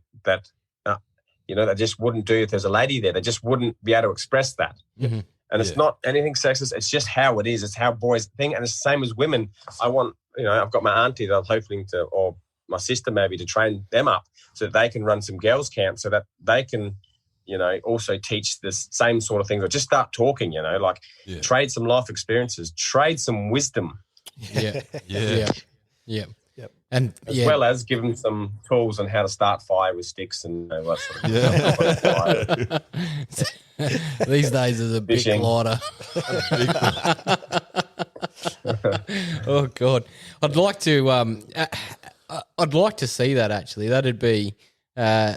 E: they just wouldn't do if there's a lady there. They just wouldn't be able to express that.
A: Mm-hmm.
E: And it's not anything sexist. It's just how it is. It's how boys think. And it's the same as women. I've got my auntie that I'm hoping to, or my sister maybe, to train them up so that they can run some girls' camps so that they can, also teach this same sort of things, or just start talking, trade some life experiences, trade some wisdom.
A: Yeah. And
E: as well as give them some tools on how to start fire with sticks and that sort of
A: stuff. These days is a bit lighter. Oh God, I'd like to see that actually. That'd be, a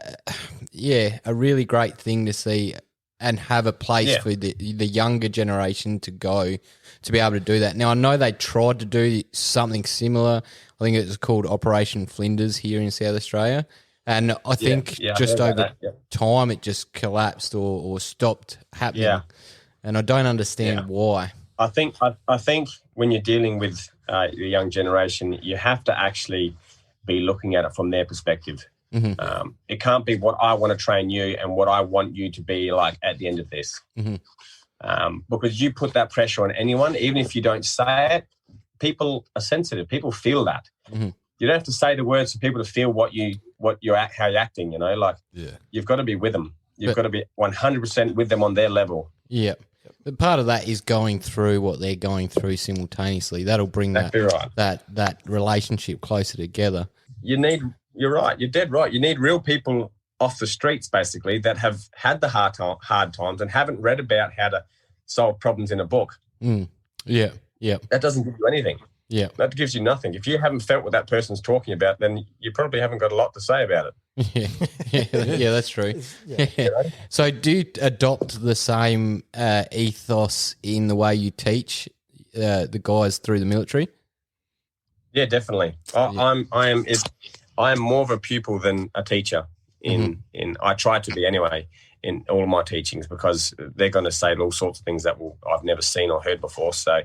A: really great thing to see and have a place for the younger generation to go to be able to do that. Now, I know they tried to do something similar. I think it was called Operation Flinders here in South Australia. And I think just over time it just collapsed or stopped happening. Yeah. And I don't understand why.
E: I think when you're dealing with the young generation, you have to actually be looking at it from their perspective.
A: Mm-hmm.
E: It can't be what I want to train you and what I want you to be like at the end of this.
A: Mm-hmm.
E: Because you put that pressure on anyone, even if you don't say it, people are sensitive. People feel that.
A: Mm-hmm.
E: You don't have to say the words for people to feel how you're acting. You've got to be with them. You've got to be 100% with them on their level.
A: Yeah. But part of that is going through what they're going through simultaneously. That'll bring that relationship closer together.
E: You're right. You're dead right. You need real people off the streets, basically, that have had the hard times and haven't read about how to solve problems in a book.
A: Yeah.
E: That doesn't give you anything.
A: Yeah.
E: That gives you nothing. If you haven't felt what that person's talking about, then you probably haven't got a lot to say about
A: it. Yeah, that's true. Yeah. So do you adopt the same ethos in the way you teach the guys through the military?
E: Yeah, definitely. I am more of a pupil than a teacher. I try to be anyway in all of my teachings, because they're going to say all sorts of things that I've never seen or heard before. So,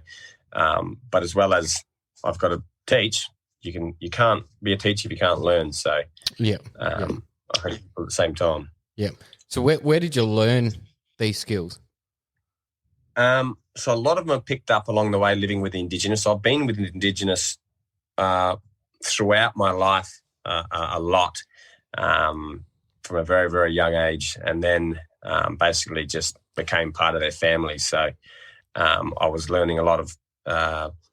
E: but as well as I've got to teach, you can't be a teacher if you can't learn. So, I hope at the same time.
A: Yeah. So where did you learn these skills?
E: So a lot of them are picked up along the way living with the Indigenous. So I've been with the Indigenous throughout my life a lot. From a very, very young age, and then basically just became part of their family. So I was learning a lot of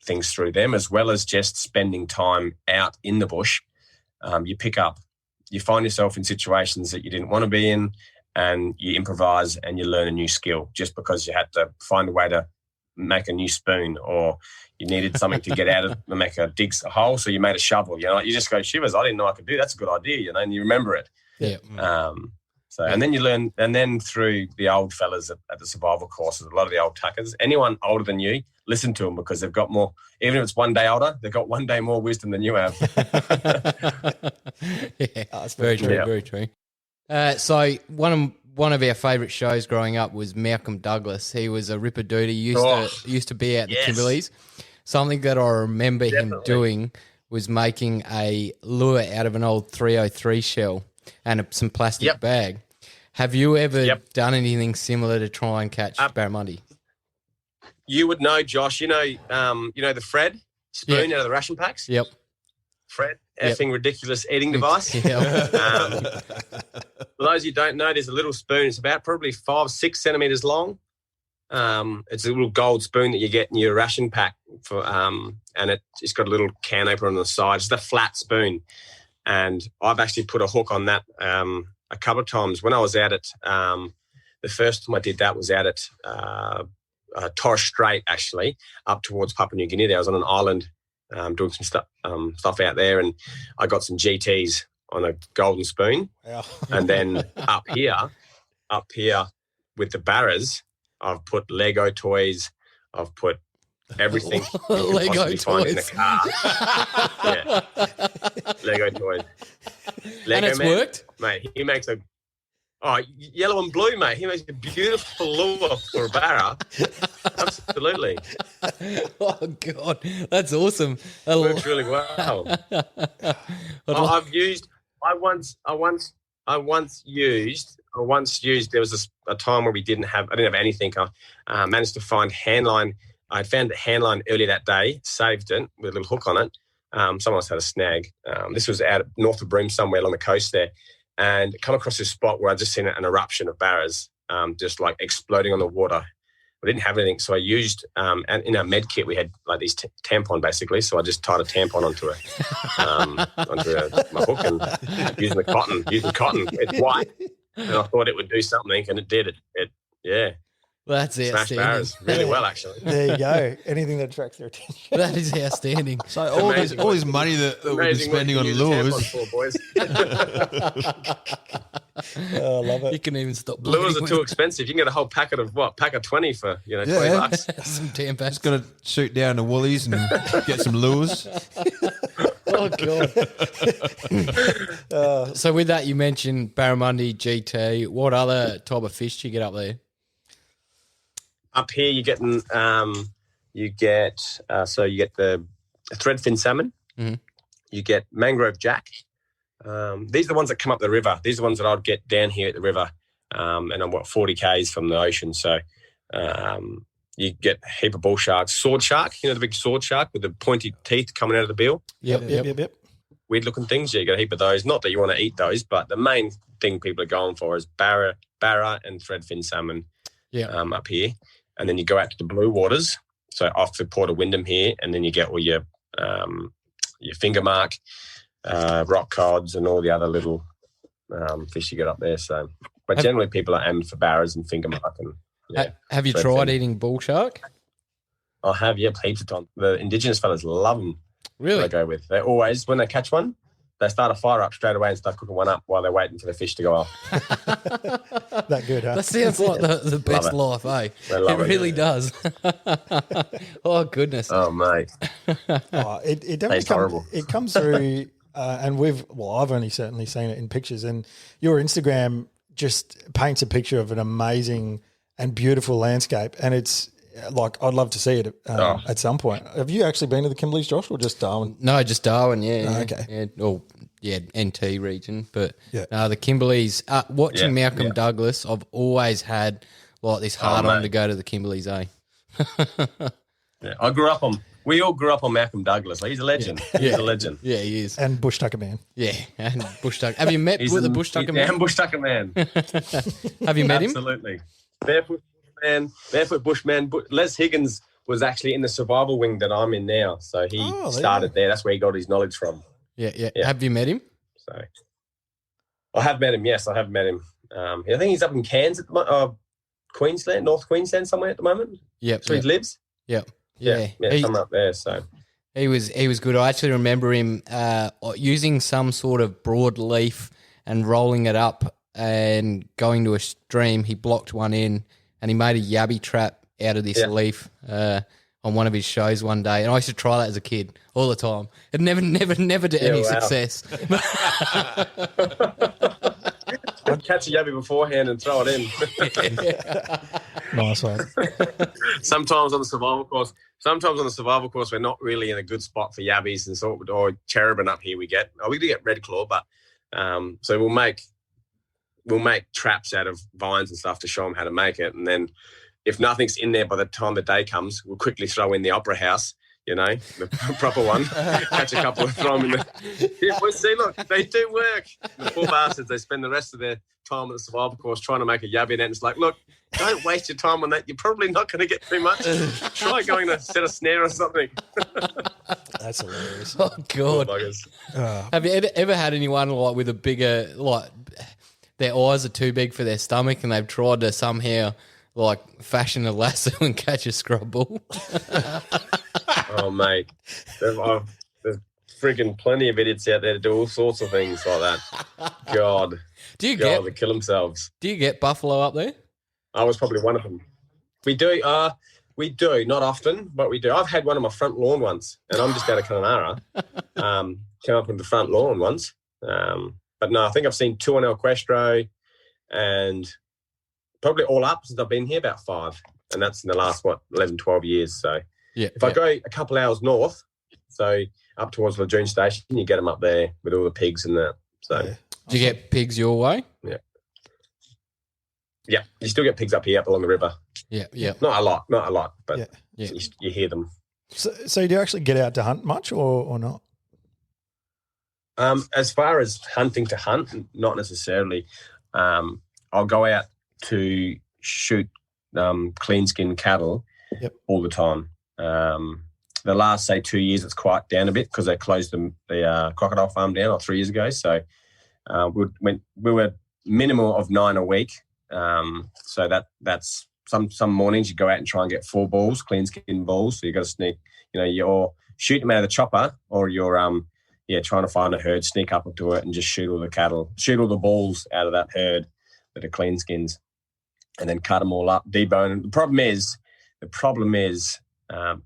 E: things through them, as well as just spending time out in the bush. You find yourself in situations that you didn't want to be in, and you improvise and you learn a new skill just because you had to find a way to make a new spoon, or you needed something to get out of and dig a hole, so you made a shovel. You just go, shivers, I didn't know I could do that. That's a good idea, and you remember it.
A: Yeah.
E: And then you learn, and then through the old fellas at the survival courses, a lot of the old tuckers, anyone older than you, listen to them, because they've got more, even if it's one day older, they've got one day more wisdom than you have.
A: That's very true, very true. So one of our favourite shows growing up was Malcolm Douglas. He was a ripper dude. He used to be at the Kimberleys. Something that I remember him doing was making a lure out of an old 303 shell and some plastic bag. Have you ever done anything similar to try and catch barramundi?
E: You would know, Josh. You know the Fred spoon out of the ration packs.
A: Yep.
E: Fred, effing ridiculous eating device. For those who don't know, there's a little spoon. It's about probably 5-6 centimeters long. It's a little gold spoon that you get in your ration pack for, and it's got a little can opener on the side. It's a flat spoon, and I've actually put a hook on that a couple of times. When I was out at the first time I did that was out at Torres Strait, actually, up towards Papua New Guinea. There I was on an island doing some stuff out there, and I got some GTs on a golden spoon. Wow. And then up here with the barras, I've put Lego toys. I've put everything
A: Lego toys
E: in the car. Lego toys. Lego,
A: and it's worked,
E: mate. He makes yellow and blue, mate. He makes a beautiful lure for a barra. Absolutely.
A: Oh God, that's awesome.
E: Works really well. I once used. There was a time where I didn't have anything. I managed to find handline. I found the handline earlier that day, saved it with a little hook on it. Someone else had a snag. This was out north of Broome, somewhere along the coast there, and come across this spot where I just seen an eruption of barras, just like exploding on the water. I didn't have anything, so I used, and in our med kit we had like these tampon basically. So I just tied a tampon onto my hook and using cotton. It's white, and I thought it would do something, and it did.
A: That's
E: smashed
A: outstanding.
E: barras really well, actually.
B: There you go. Anything that attracts their attention.
A: That is outstanding.
D: So all this money that we've been spending on lures.
E: For, boys.
B: Oh, I love it.
A: You can even stop.
E: Lures are too expensive. You can get a whole packet of pack of 20 for $20.
A: Some tampons.
D: Just got to shoot down to Woolies and get some lures.
A: Oh God. So with that, you mentioned barramundi, GT. What other type of fish do you get up there?
E: Up here, you're getting you get the threadfin salmon.
A: Mm-hmm.
E: You get mangrove jack. These are the ones that come up the river. These are the ones that I'd get down here at the river, and I'm 40 k's from the ocean. So you get a heap of bull sharks, sword shark. You know the big sword shark with the pointy teeth coming out of the bill.
B: Yep.
E: Weird looking things. Yeah, you get a heap of those. Not that you want to eat those, but the main thing people are going for is barra and threadfin salmon. Up here. And then you go out to the blue waters, so off the Port of Wyndham here, and then you get all your finger mark, rock cods, and all the other little fish you get up there. So, but generally people are aiming for barras and finger mark. And
A: have you tried eating bull shark?
E: I have, heaps of times. The Indigenous fellas love them.
A: Really?
E: They go with. They always, when they catch one, they start a fire up straight away and start cooking one up while they're waiting for the fish to go off.
B: That good, huh?
A: That sounds like the best life, eh? It really does. Oh, goodness.
E: Oh, mate.
B: It definitely it comes through, and I've only certainly seen it in pictures, and your Instagram just paints a picture of an amazing and beautiful landscape, and it's like I'd love to see it at some point. Have you actually been to the Kimberleys, Josh, or just Darwin?
A: No, just Darwin,
B: okay.
A: NT region. But the Kimberleys, watching Malcolm Douglas, I've always had like this hard on to go to the Kimberleys, eh?
E: We all grew up on Malcolm Douglas. He's a legend. He's a legend.
A: Yeah, he is.
B: And Bush Tucker Man.
A: Yeah, and Bush Tucker. Have you met with the Bush Tucker Man?
E: Yeah, Bush Tucker Man.
A: Have you met him?
E: Absolutely. Barefoot Bushman. Les Higgins was actually in the survival wing that I'm in now. So he started there. That's where he got his knowledge from.
A: Yeah. Have you met him?
E: So I have met him. Yes, I have met him. I think he's up in Cairns at the Queensland, North Queensland somewhere at the moment.
A: Yep.
E: That's where he lives.
A: Yep.
E: Yeah,
A: He,
E: somewhere up there. So
A: he was good. I actually remember him using some sort of broadleaf and rolling it up and going to a stream. He blocked one in and he made a yabby trap out of this leaf on one of his shows one day. And I used to try that as a kid all the time. It never to any success.
E: I'd catch a yabby beforehand and throw it in.
B: Nice one.
E: Sometimes on the survival course, we're not really in a good spot for yabbies and or cherubin up here. We do get red claw, but so we'll make traps out of vines and stuff to show them how to make it, and then if nothing's in there by the time the day comes, we'll quickly throw in the opera house, the proper one, catch a couple and throw them in well, see, look, they do work. The poor bastards, they spend the rest of their time at the survival course trying to make a yabby net. It's like, look, don't waste your time on that. You're probably not going to get too much. Try going to set a snare or something.
B: That's hilarious.
A: Oh, God. Have you ever had anyone like with a bigger, like their eyes are too big for their stomach and they've tried to somehow like fashion a lasso and catch a scrub ball?
E: Oh, mate. There's freaking plenty of idiots out there to do all sorts of things like that. God. They kill themselves.
A: Do you get buffalo up there?
E: I was probably one of them. We do, not often, but we do. I've had one on my front lawn once, and I'm just out of Connemara. Came up on the front lawn once. But no, I think I've seen 2 on El Questro, and probably all up since I've been here, about 5. And that's in the last, 11, 12 years. So if I go a couple hours north, so up towards Lejeune Station, you get them up there with all the pigs and that. So
A: do you get pigs your way?
E: Yeah. Yeah, you still get pigs up here, up along the river.
A: Yeah.
E: Not a lot, but you hear them.
B: So do you actually get out to hunt much or not?
E: As far as hunting to hunt, not necessarily. I'll go out to shoot clean skin cattle all the time. The last, say, 2 years, it's quite down a bit because they closed the crocodile farm down 3 years ago. So we were minimal of 9 a week. So that's some mornings you go out and try and get 4 bulls, clean skin bulls. So you got to sneak, you're shooting them out of the chopper, or you're trying to find a herd, sneak up to it and just shoot all the cattle, shoot all the bulls out of that herd that are clean skins, and then cut them all up, debone. The problem is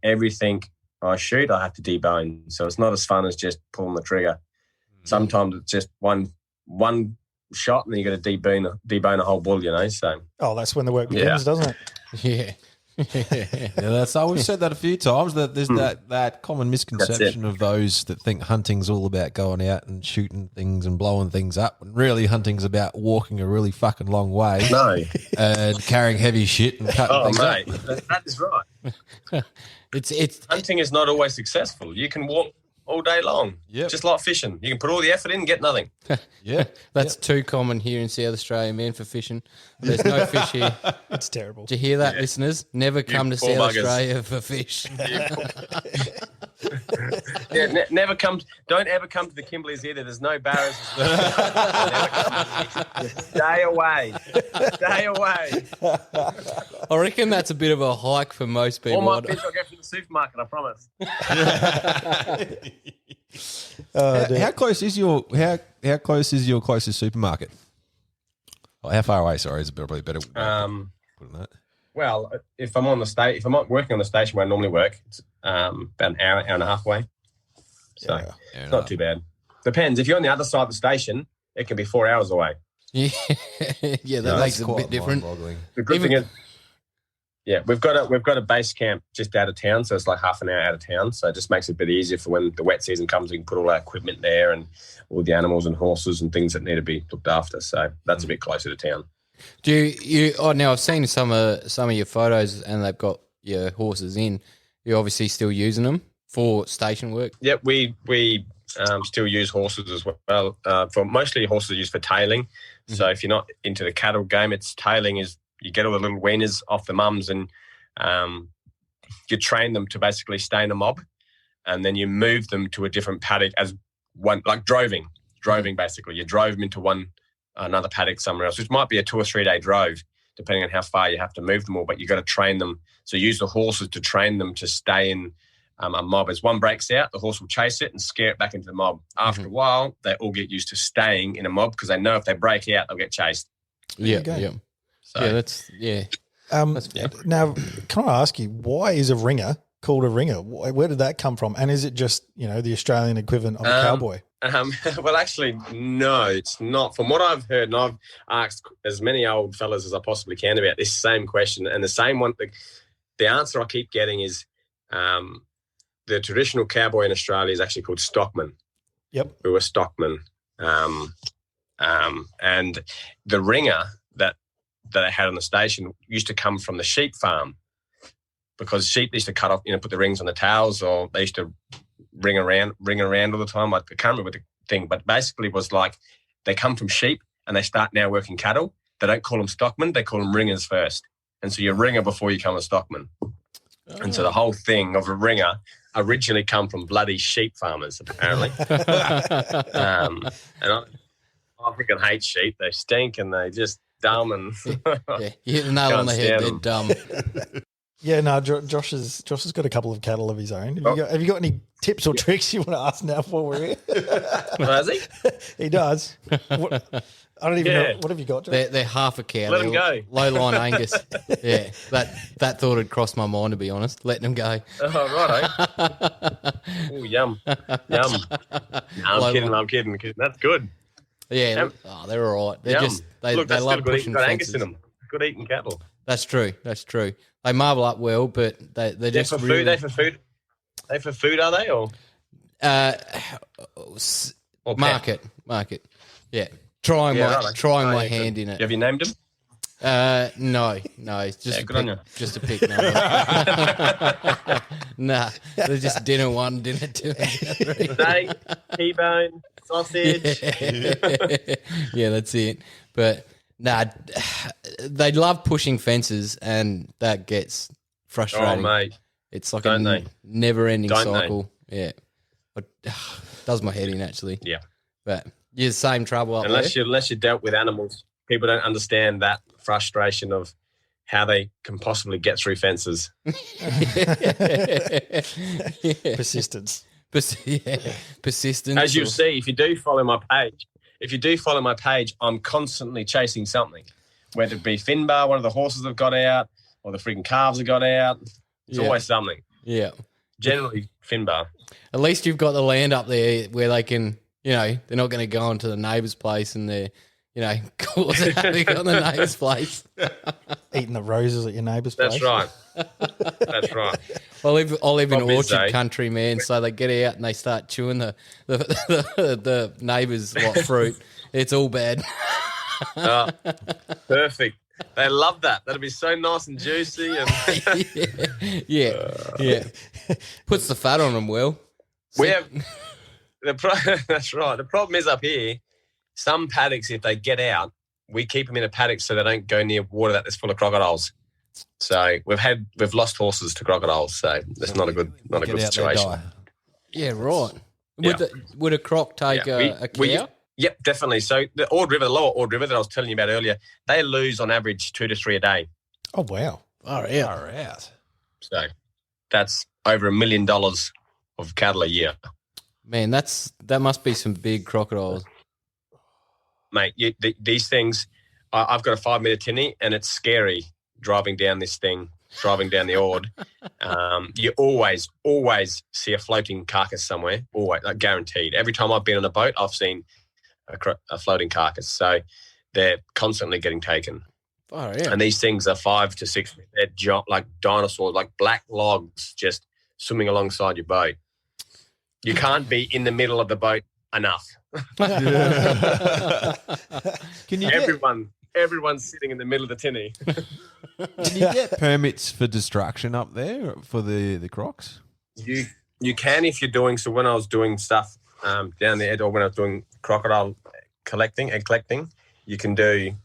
E: everything I shoot, I have to debone. So it's not as fun as just pulling the trigger. Sometimes it's just one shot and then you got to debone a whole bull, So
B: that's when the work begins, doesn't it?
D: We've said that a few times, that there's that common misconception of those that think hunting's all about going out and shooting things and blowing things up, and really hunting's about walking a really fucking long way and carrying heavy shit and cutting things up.
E: That is right.
A: It's
E: hunting is not always successful. You can walk all day long, just like fishing. You can put all the effort in and get nothing.
A: That's too common here in South Australia, man, for fishing. There's no fish here.
B: It's terrible.
A: Do you hear that, listeners? Never come to South Australia for fish.
E: Never come. Don't ever come to the Kimberleys either. There's no barriers. Stay away. Stay away.
A: I reckon that's a bit of a hike for most people.
E: All my fish I'll get from the supermarket, I promise.
D: How close is your closest supermarket? How far away? Sorry, is probably better. Put in that.
E: Well, if I'm working on the station where I normally work, it's about an hour and a half away. So it's not too bad. Depends. If you're on the other side of the station, it can be 4 hours away.
A: That makes it a bit different.
E: The good thing is, we've got a base camp just out of town, so it's like half an hour out of town. So it just makes it a bit easier for when the wet season comes. We can put all our equipment there and all the animals and horses and things that need to be looked after. So that's a bit closer to town.
A: Do you? Oh, now I've seen some of your photos, and they've got your horses in. You're obviously still using them for station work.
E: Yep, we still use horses as well. For mostly horses are used for tailing. Mm-hmm. So if you're not into the cattle game, it's tailing is you get all the little weaners off the mums and you train them to basically stay in a mob, and then you move them to a different paddock as one, like droving basically. You drove them into another paddock somewhere else, which might be a 2 or 3 day drove. depending on how far you have to move them all. But you've got to train them. So use the horses to train them to stay in a mob. As one breaks out, the horse will chase it and scare it back into the mob. After a while, they all get used to staying in a mob because they know if they break out, they'll get chased.
A: Yeah,
B: go.
A: yeah.
E: So,
B: Now, can I ask you, why is a ringer called a ringer? Where did that come from? And is it just, the Australian equivalent of a cowboy?
E: Well, actually, no, it's not. From what I've heard, and I've asked as many old fellas as I possibly can about this same question, and the same one, the answer I keep getting is the traditional cowboy in Australia is actually called stockman.
B: Yep.
E: We were stockman. And the ringer that they had on the station used to come from the sheep farm because sheep used to cut off, put the rings on the tails, or they used to ring around all the time. I can't remember the thing, but basically it was like they come from sheep and they start now working cattle. They don't call them stockmen, they call them ringers first. And so you're a ringer before you become a stockman. Oh. And so the whole thing of a ringer originally come from bloody sheep farmers, apparently. And I freaking hate sheep. They stink and they just dumb and
A: yeah, you hit the nail on the head. They're dumb.
B: Yeah, no, Josh has got a couple of cattle of his own. Have you got any tips or tricks you want to ask now while we're here?
E: Does he?
B: He does. I don't even know. What have you got, Josh?
A: They're half a cow.
E: Let them go.
A: Low line Angus. Yeah, that thought had crossed my mind, to be honest. Letting them go.
E: Oh, right. Oh, yum. No, I'm kidding. That's good.
A: Yeah, they're all right. They're just they love pushing
E: got
A: fences.
E: Angus in them. Good eating cattle.
A: That's true. They marble up well, but they're just
E: for
A: really...
E: food. They for food. They for food, are they, or
A: market? Yeah, trying my hand in it.
E: Have you named them?
A: No, it's just a pick number. Nah, they just dinner 1, dinner 2, dinner 3.
E: Steak, T-bone, sausage.
A: Yeah, that's it. But nah, they love pushing fences, and that gets frustrating.
E: Oh, mate.
A: It's like a never-ending cycle. Yeah. It does my head in, actually.
E: Yeah.
A: But you're the same trouble up
E: unless
A: there.
E: you dealt with animals, people don't understand that frustration of how they can possibly get through fences.
B: Persistence.
A: Persistence.
E: As you'll see, if you do follow my page, I'm constantly chasing something, whether it be Finbar, one of the horses have got out, or the freaking calves have got out. It's always something.
A: Yeah.
E: Generally, Finbar.
A: At least you've got the land up there where they can, they're not going to go onto the neighbour's place and they're, causing havoc on the neighbour's place.
B: Eating the roses at your neighbour's place.
E: That's right. That's right.
A: I live in orchard
E: is,
A: country, man, so they get out and they start chewing the neighbour's fruit. It's all bad.
E: Perfect. They love that. That'll be so nice and juicy. And
A: yeah. Puts the fat on them, Will.
E: We have that's right. The problem is up here, some paddocks, if they get out, we keep them in a paddock so they don't go near water that's full of crocodiles. So we've lost horses to crocodiles. So that's not a good situation.
A: Yeah, right. Would a croc take a cow?
E: Yep, definitely. So the lower Ord River that I was telling you about earlier, they lose on average 2 to 3 a day.
B: Oh, wow.
A: Far out.
E: So that's over $1 million of cattle a year.
A: Man, that must be some big crocodiles.
E: Mate, these things, I've got a 5-metre tinny and it's scary driving down the Ord. You always see a floating carcass somewhere, always, like guaranteed. Every time I've been on a boat, I've seen a floating carcass. So they're constantly getting taken.
A: Oh, yeah.
E: And these things are 5 to 6 feet. They're like dinosaurs, like black logs just swimming alongside your boat. You can't be in the middle of the boat enough. Everyone's sitting in the middle of the tinny.
D: Can you get permits for destruction up there for the crocs?
E: You can if you're doing. So when I was doing stuff down there, or when I was doing crocodile collecting, you can. They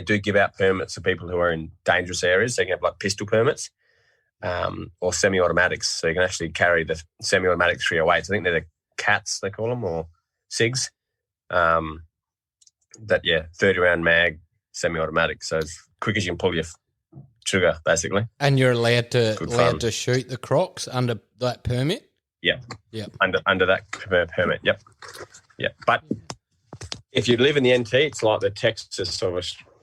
E: do give out permits to people who are in dangerous areas. They can have like pistol permits. Or semi-automatics, so you can actually carry the semi-automatic 308s. I think they're the cats, they call them, or SIGs. 30-round mag, semi-automatic. So as quick as you can pull your trigger, basically.
A: And you're allowed
E: Good fun.
A: to shoot the crocs under that permit?
E: Yep.
A: Yep.
E: Under that permit. Yep. Yep. But if you live in the NT, it's like the Texas of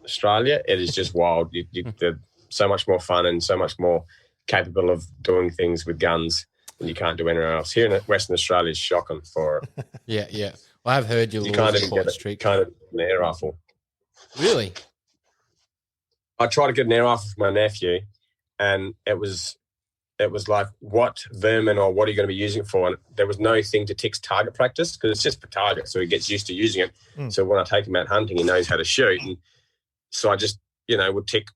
E: Australia. It is just wild. They're so much more fun and so much more capable of doing things with guns than you can't do anywhere else. Here in Western Australia is shocking for.
A: Yeah. Well, I've heard your
E: You
A: laws
E: can't
A: are
E: even
A: quite
E: get
A: strict.
E: an air rifle.
A: Really?
E: I tried to get an air rifle for my nephew, and it was like, what vermin or what are you going to be using it for? And there was no thing to tick target practice because it's just for target, so he gets used to using it. So when I take him out hunting, he knows how to shoot. And so I just, would tick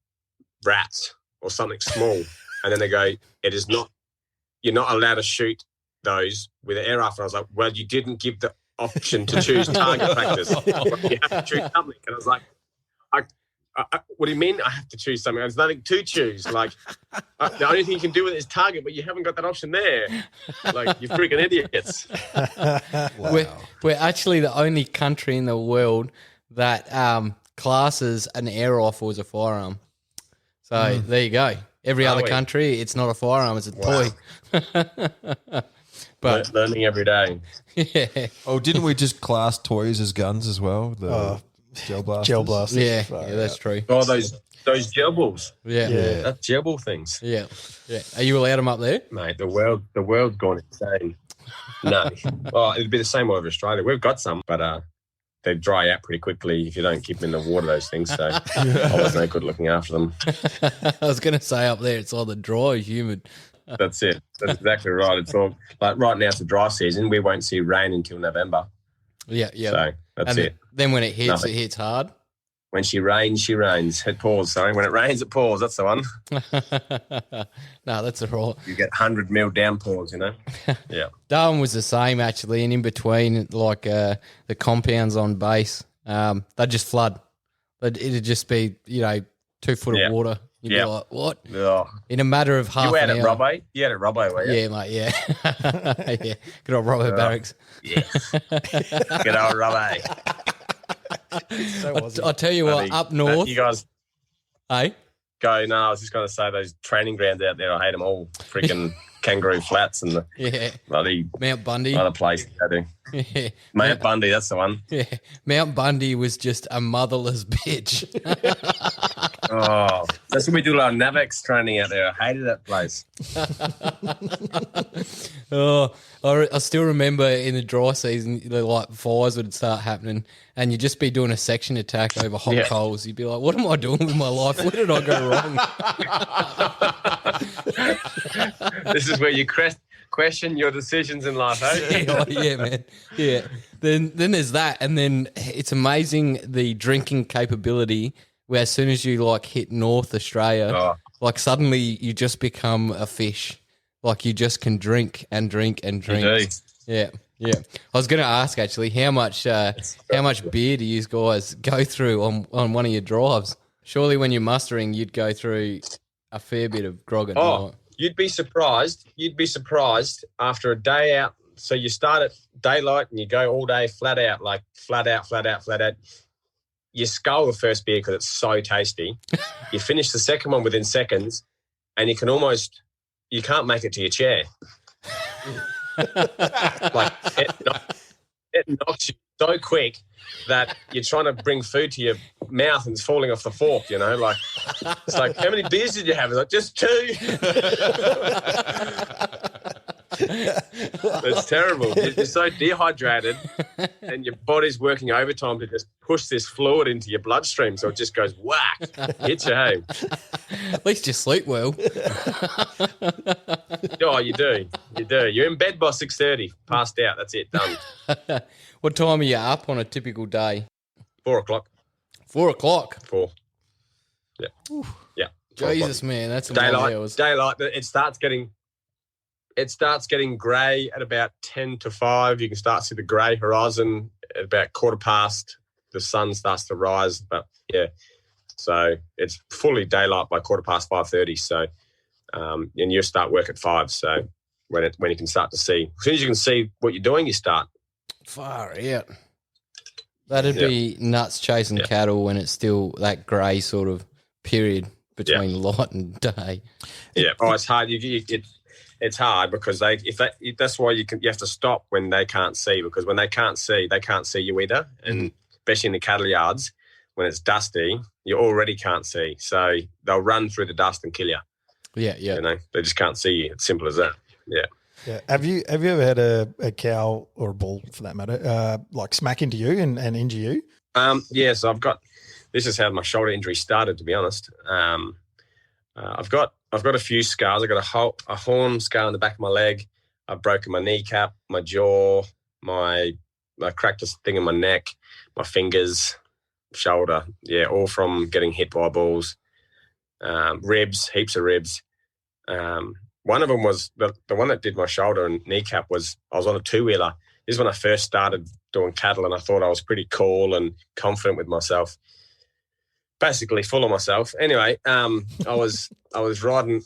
E: rats or something small, and then they go, you're not allowed to shoot those with an air rifle. I was like, well, you didn't give the option to choose target practice. You have to choose something. And I was like, what do you mean I have to choose something? There's nothing to choose. Like, the only thing you can do with it is target, but you haven't got that option there. Like, you freaking idiots.
A: Wow. We're actually the only country in the world that classes an air rifle as a firearm. So there you go. Every other country, it's not a firearm, it's a toy. But
E: learning every day.
A: Yeah.
D: Oh, didn't we just class toys as guns as well? The gel blasters.
B: Gel blasters.
A: Yeah, that's true.
E: Oh, those gel balls.
A: Yeah.
E: That's gel ball things.
A: Yeah. Are you allowed them up there?
E: Mate, the world's gone insane. No. Well, it'd be the same over Australia. We've got some, but they dry out pretty quickly if you don't keep them in the water, those things. So I was no good looking after them.
A: I was going to say up there, it's either dry or humid.
E: That's it. That's exactly right. It's all like right now it's the dry season. We won't see rain until November.
A: Yeah.
E: So that's it.
A: Then when it hits,
E: Nothing.
A: it hits hard.
E: When she rains, she rains. It pours, sorry. When it rains, it pours. That's the one.
A: No, that's all right.
E: You get 100 mil downpours, Yeah.
A: Darwin was the same actually, and in between, like the compounds on base, they'd just flood. It'd just be 2 foot of water. You'd be like, what?
E: Oh.
A: In a matter of half
E: You had
A: an
E: it,
A: hour.
E: Robbo? You had it, Robbo, were you?
A: Yeah, mate. Yeah, yeah. Good old Robbo Barracks.
E: Yes. Good old Robbo.
A: I'll tell you what, up north,
E: You guys
A: hey.
E: go. No, I was just going to say those training grounds out there. I hate them all. Freaking Kangaroo Flats and the bloody
A: Mount Bundy.
E: other place.
A: Yeah.
E: Mount Bundy, that's the one.
A: Yeah, Mount Bundy was just a motherless bitch.
E: Oh, that's when we do a lot of Navex training out there. I hated that place.
A: Oh, I still remember in the dry season, like fires would start happening, and you'd just be doing a section attack over hot coals. You'd be like, "What am I doing with my life? Where did I go wrong?"
E: This is where you question your decisions in life, eh?
A: Yeah, man. Yeah. Then there's that, and then it's amazing the drinking capability. Where as soon as you hit North Australia, suddenly you just become a fish. Like you just can drink and drink and drink.
E: You do.
A: Yeah. I was going to ask actually, how much beer do you guys go through on one of your drives? Surely when you're mustering, you'd go through a fair bit of grog at night.
E: You'd be surprised. After a day out. So you start at daylight and you go all day flat out. You scull the first beer because it's so tasty. You finish the second one within seconds, and you can't make it to your chair. It knocks you so quick that you're trying to bring food to your mouth and it's falling off the fork, It's like, how many beers did you have? It's like, just 2. It's terrible. You're so dehydrated and your body's working overtime to just push this fluid into your bloodstream so it just goes whack, hits you home.
A: At least you sleep well.
E: Oh, you do. You're in bed by 6:30, passed out. That's it, done.
A: What time are you up on a typical day?
E: 4 o'clock.
A: 4 o'clock?
E: 4. Yeah. Yeah.
A: Jesus, man, that's a long hours.
E: Daylight. It starts getting grey at about 10 to 5. You can start to see the grey horizon at about 15:15. The sun starts to rise, but so it's fully daylight by 5:15. So, and you start work at 5. So when you can start to see, as soon as you can see what you're doing, you start.
A: Far out. That'd be nuts chasing cattle when it's still that grey sort of period between light and day.
E: Yeah, it's hard. It's hard because that's why you have to stop when they can't see, because when they can't see you either, and especially in the cattle yards when it's dusty, you already can't see, so they'll run through the dust and kill you.
A: Yeah.
E: You know, they just can't see you. It's simple as that. Yeah.
B: Yeah. Have you ever had a cow or a bull, for that matter, like smack into you and injure you?
E: So this is how my shoulder injury started, to be honest. I've got a few scars. I got a horn scar on the back of my leg. I've broken my kneecap, my jaw, I cracked a thing in my neck, my fingers, shoulder. Yeah, all from getting hit by balls. Ribs, heaps of ribs. One of them was the one that did my shoulder and kneecap was I was on a two-wheeler. This is when I first started doing cattle, and I thought I was pretty cool and confident with myself. Basically full of myself. Anyway, I was riding,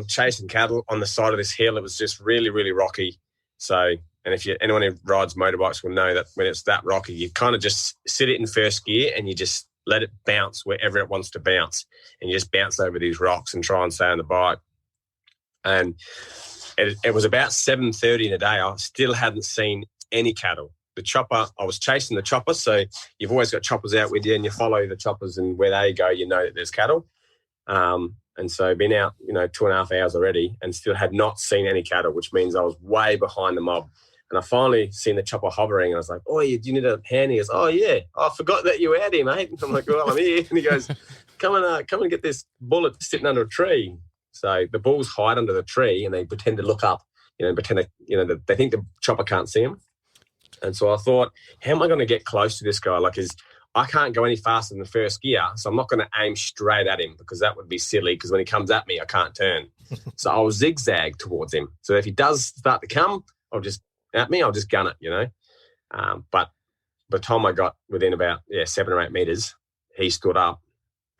E: chasing cattle on the side of this hill. It was just really, really rocky. So, and anyone who rides motorbikes will know that when it's that rocky, you kind of just sit it in first gear and you just let it bounce wherever it wants to bounce, and you just bounce over these rocks and try and stay on the bike. And it was about 7:30 in the day. I still hadn't seen any cattle. The chopper, I was chasing the chopper, so you've always got choppers out with you and you follow the choppers, and where they go, you know that there's cattle. And so been out, 2.5 hours already and still had not seen any cattle, which means I was way behind the mob. And I finally seen the chopper hovering, and I was like, "Oh, do you need a hand?" He goes, "Oh, yeah. I forgot that you were out here, mate." And I'm like, "Well, I'm here." And he goes, come and get this bullet sitting under a tree. So the bulls hide under the tree and they pretend to look up, pretend that, they think the chopper can't see them. And so I thought, how am I going to get close to this guy? I can't go any faster than the first gear, so I'm not going to aim straight at him because that would be silly, because when he comes at me, I can't turn. So I'll zigzag towards him. So if he does start to come, I'll just gun it, But by the time I got within about 7 or 8 meters, he stood up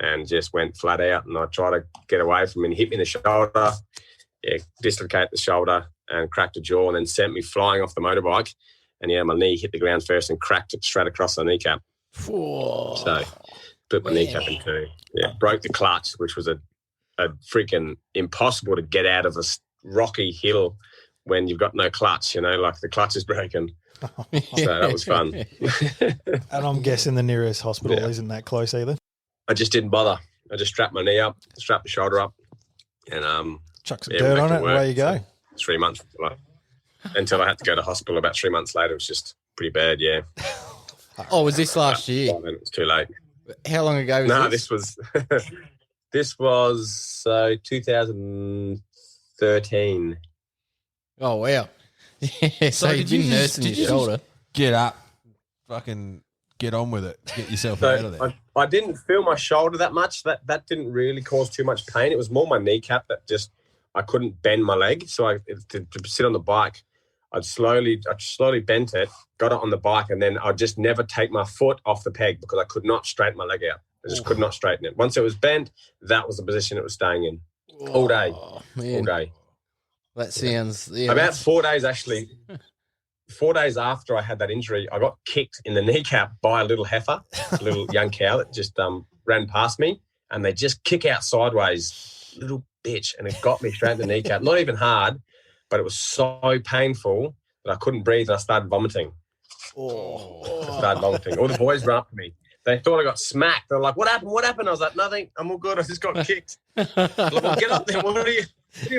E: and just went flat out, and I tried to get away from him. He hit me in the shoulder, dislocated the shoulder and cracked a jaw, and then sent me flying off the motorbike. And my knee hit the ground first and cracked it straight across the kneecap.
A: Whoa.
E: So put my kneecap in two. Yeah, broke the clutch, which was a freaking impossible to get out of a rocky hill when you've got no clutch, the clutch is broken. So that was fun.
B: And I'm guessing the nearest hospital isn't that close either.
E: I just didn't bother. I just strapped my knee up, strapped the shoulder up, and
B: chuck some dirt on it, and away you go.
E: 3 months until I had to go to hospital. About 3 months later, it was just pretty bad. Yeah.
A: Oh, was this last year?
E: Then it was too late.
A: How long ago was this?
E: This was this was 2013.
A: Oh wow! Yeah, so you've been nursing your shoulder.
D: Get up, fucking get on with it. Get yourself out of there.
E: I didn't feel my shoulder that much. That didn't really cause too much pain. It was more my kneecap that just I couldn't bend my leg. So to sit on the bike, I'd slowly bent it, got it on the bike, and then I'd just never take my foot off the peg because I could not straighten my leg out. I just could not straighten it. Once it was bent, that was the position it was staying in all day.
A: Man.
E: All day.
A: That sounds... Yeah,
E: about 4 days, actually. 4 days after I had that injury, I got kicked in the kneecap by a little heifer, a little young cow that just ran past me, and they just kick out sideways, little bitch, and it got me straight in the kneecap. Not even hard, but it was so painful that I couldn't breathe, and I started vomiting. I started vomiting. All the boys ran up to me. They thought I got smacked. They're like, "What happened? What happened?" I was like, "Nothing. I'm all good. I just got kicked." Like, "Well, get up there. What are you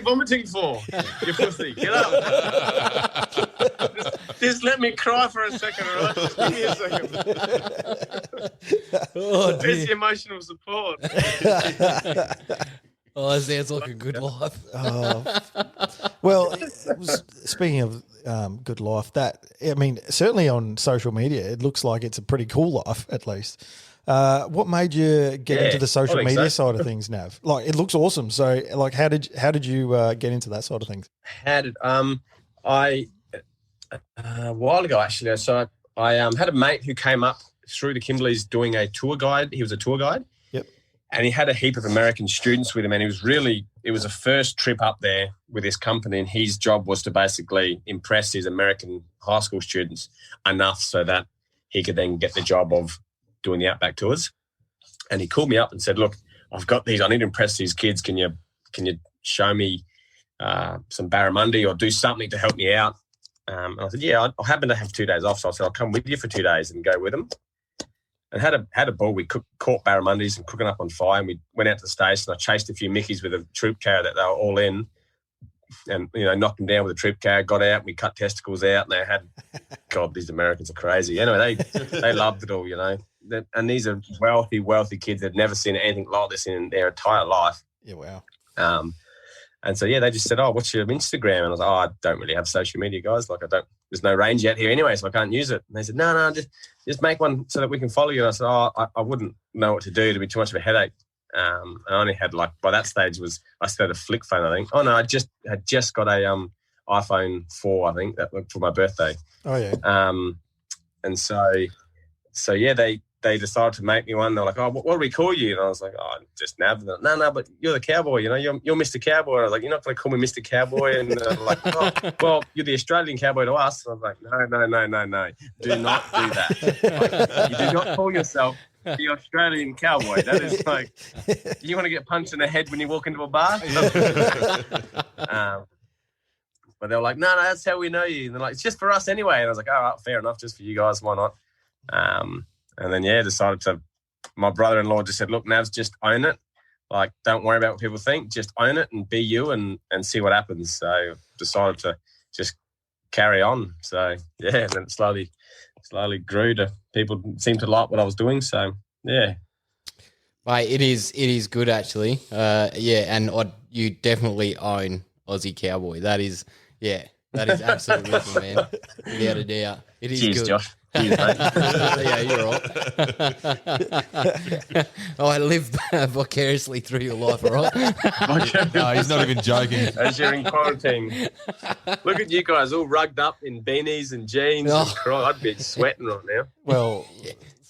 E: vomiting for? You pussy. Get up." just let me cry for a second, all right? Just give me a second. There's the emotional support.
A: Oh, that sounds like a good life.
B: Well, speaking of good life, certainly on social media, it looks like it's a pretty cool life, at least. What made you get into the social media side of things, Nav? Like, it looks awesome. So, like, how did you get into that side of things?
E: A while ago, actually. So I had a mate who came up through the Kimberleys doing a tour guide. He was a tour guide.
B: Yep.
E: And he had a heap of American students with him, and it was a first trip up there with his company, and his job was to basically impress his American high school students enough so that he could then get the job of doing the Outback tours. And he called me up and said, look, I've got these. I need to impress these kids. Can you show me some barramundi or do something to help me out? And I said, yeah, I happen to have 2 days off. So I said, I'll come with you for 2 days and go with them. And had a ball. We caught barramundis and cooking up on fire. And we went out to the station. I chased a few Mickeys with a troop carrier that they were all in, and knocked them down with a troop carrier. Got out. And we cut testicles out, and they had. God, these Americans are crazy. Anyway, they loved it all. And these are wealthy kids that'd never seen anything like this in their entire life.
B: Yeah, wow.
E: And so, yeah, they just said, oh, what's your Instagram? And I was like, oh, I don't really have social media, guys. Like, there's no range out here anyway, so I can't use it. And they said, no, just make one so that we can follow you. And I said, oh, I wouldn't know what to do. It'd be too much of a headache. And I only had, by that stage I still had a flip phone, I think. Oh, no, I had just got a iPhone 4, I think, for my birthday.
B: Oh, yeah.
E: And so yeah, they decided to make me one. They're like, oh, what do we call you? And I was like, oh, just Nav. No, but you're the cowboy, you're Mr. Cowboy. And I was like, you're not going to call me Mr. Cowboy. And they're like, oh, well, you're the Australian cowboy to us. And I was like, no. Do not do that. You do not call yourself the Australian cowboy. That is like, you want to get punched in the head when you walk into a bar? But they were like, no, that's how we know you. And they're like, it's just for us anyway. And I was like, all right, fair enough, just for you guys, why not? And then, my brother-in-law just said, look, Navs, just own it. Like, don't worry about what people think. Just own it and be you and see what happens. So decided to just carry on. So, yeah, and then it slowly grew to people seemed to like what I was doing. So, yeah.
A: Mate, it is good, actually. And you definitely own Aussie Cowboy. That is absolutely wicked, man. Without a doubt. It is
E: Cheers,
A: good.
E: Josh. Cheers, mate.
A: Yeah, you're right. I live vicariously through your life, all right?
D: No, he's not even joking.
E: As you're in quarantine. Look at you guys all rugged up in beanies and jeans.
A: Oh.
E: And I'd be sweating right now.
B: Well,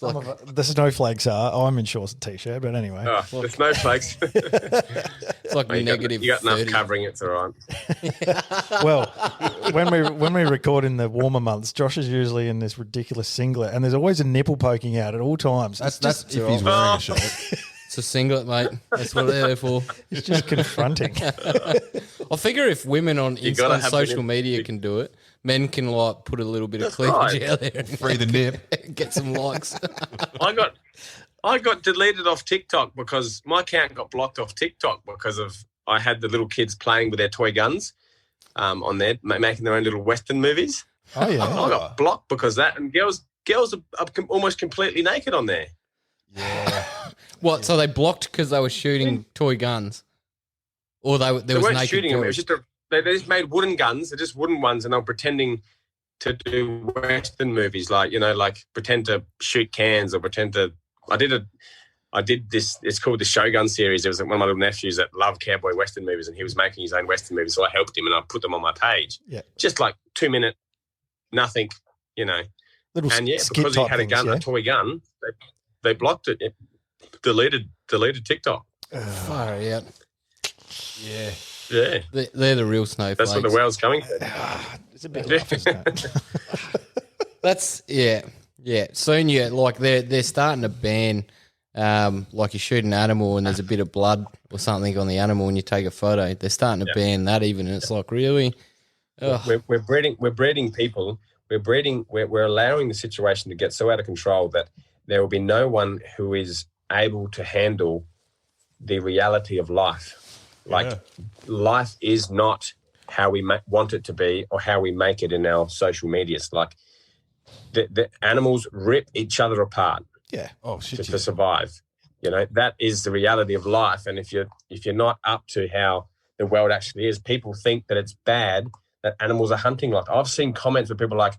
B: the snowflakes are. I'm in shorts and T-shirt, but anyway.
E: Oh, the snowflakes.
A: It's like negative
E: you got enough
A: 30.
E: covering, it's all right.
B: Well, when we record in the warmer months, Josh is usually in this ridiculous singlet, and there's always a nipple poking out at all times.
D: That's if he's wearing a shirt.
A: It's a singlet, mate. That's what they're there for.
B: It's just confronting.
A: I figure if women on social media can do it, men can put a little bit of cleavage out there and
D: Free the nip.
A: get some likes.
E: I got deleted off TikTok because my account got blocked off TikTok because I had the little kids playing with their toy guns on there, making their own little Western movies.
B: Oh, yeah.
E: I got blocked because of that, and girls are almost completely naked on there.
D: Yeah.
A: What? So they blocked because they were shooting toy guns, or there was
E: weren't
A: naked
E: shooting them. It was
A: toys?
E: just they just made wooden guns. They're just wooden ones, and they were pretending to do Western movies, like pretend to shoot cans or pretend to. I did this. It's called the Shogun series. It was one of my little nephews that loved cowboy Western movies, and he was making his own Western movies. So I helped him, and I put them on my page.
B: Yeah,
E: just like 2 minute, nothing,
B: Little
E: and
B: skit
E: because he
B: type
E: had a gun,
B: things,
E: a toy gun, they blocked it. It deleted TikTok.
A: Far out.
D: Yeah.
E: Yeah,
A: They're the real snowflakes.
E: that's where the world's coming.
B: It's a bit rough, isn't it?
A: That's yeah. Soon they're starting to ban like you shoot an animal and there's a bit of blood or something on the animal and you take a photo. They're starting to ban that even, and it's like really.
E: We're breeding people. We're allowing the situation to get so out of control that there will be no one who is able to handle the reality of life. Life is not how we want it to be or how we make it in our social medias. Like the animals rip each other apart.
B: Yeah.
D: Oh shit.
E: To survive. That is the reality of life. And if you're not up to how the world actually is, people think that it's bad that animals are hunting. Like I've seen comments where people are like,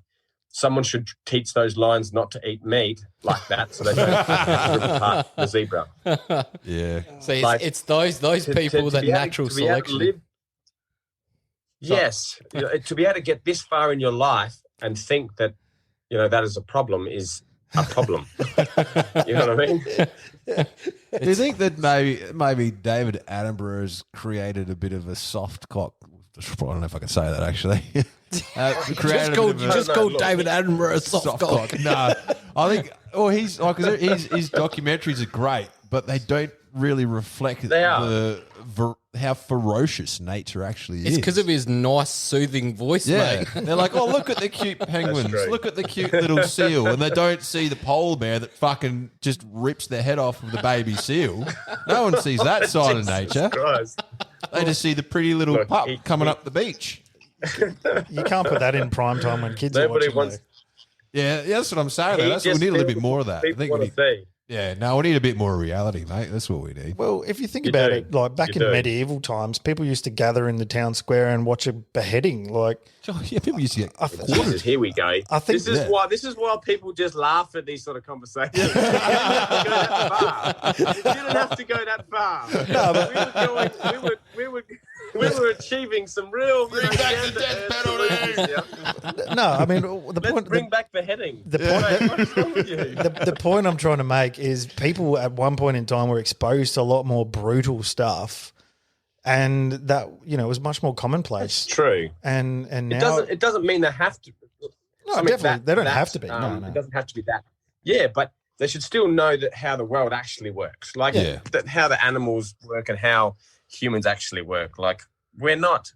E: someone should teach those lions not to eat meat like that, so they don't rip apart the zebra.
D: Yeah.
A: So it's those people that natural selection.
E: Yes, to be able to get this far in your life and think that that is a problem is a problem. You know what I mean?
D: Do you think that maybe David Attenborough's created a bit of a soft cock? I don't know if I can say that actually. Created
C: You
D: a bit of a
C: just called David Attenborough a soft cock.
D: No, I think. Well, his documentaries are great, but they don't really reflect how ferocious nature actually is.
A: It's because of his nice, soothing voice,
D: Yeah,
A: mate.
D: they're like, oh, look at the cute penguins, look at the cute little seal, and they don't see the polar bear that fucking just rips the head off of the baby seal. No one sees that side of nature.
E: Christ.
D: They just see the pretty little pup coming up the beach.
B: You can't put that in prime time when kids
E: Nobody
B: are watching.
E: wants.
D: Yeah, that's what I'm saying.
E: He
D: That's what we
E: just
D: need a little
E: feels
D: bit more of that. I
E: People
D: think we
E: want to
D: need,
E: see.
D: yeah, no, we need a bit more reality, mate. That's what we need.
B: Well, if you think
E: You
B: about
E: do.
B: it, like back
E: You
B: in
E: do.
B: medieval times, people used to gather in the town square and watch a beheading. Like,
D: Oh, yeah, people used to get
E: Jesus, here we go.
B: I think-
E: This is why people just laugh at these sort of conversations. You don't have to go that far.
B: No, but-
E: We were achieving some real.
D: Bring back the death penalty.
B: no, I mean the
E: Let's
B: point.
E: bring back beheading.
B: The point.
E: Mate, what's wrong with you?
B: The point I'm trying to make is people at one point in time were exposed to a lot more brutal stuff, and that it was much more
E: It's
B: commonplace.
E: true.
B: And
E: It
B: now
E: doesn't mean they have to.
B: No,
E: something
B: definitely. They don't have to be. No.
E: It doesn't have to be that. Yeah, but they should still know that how the world actually works, like
D: Yeah.
E: that how the animals work and how humans actually work. Like we're not.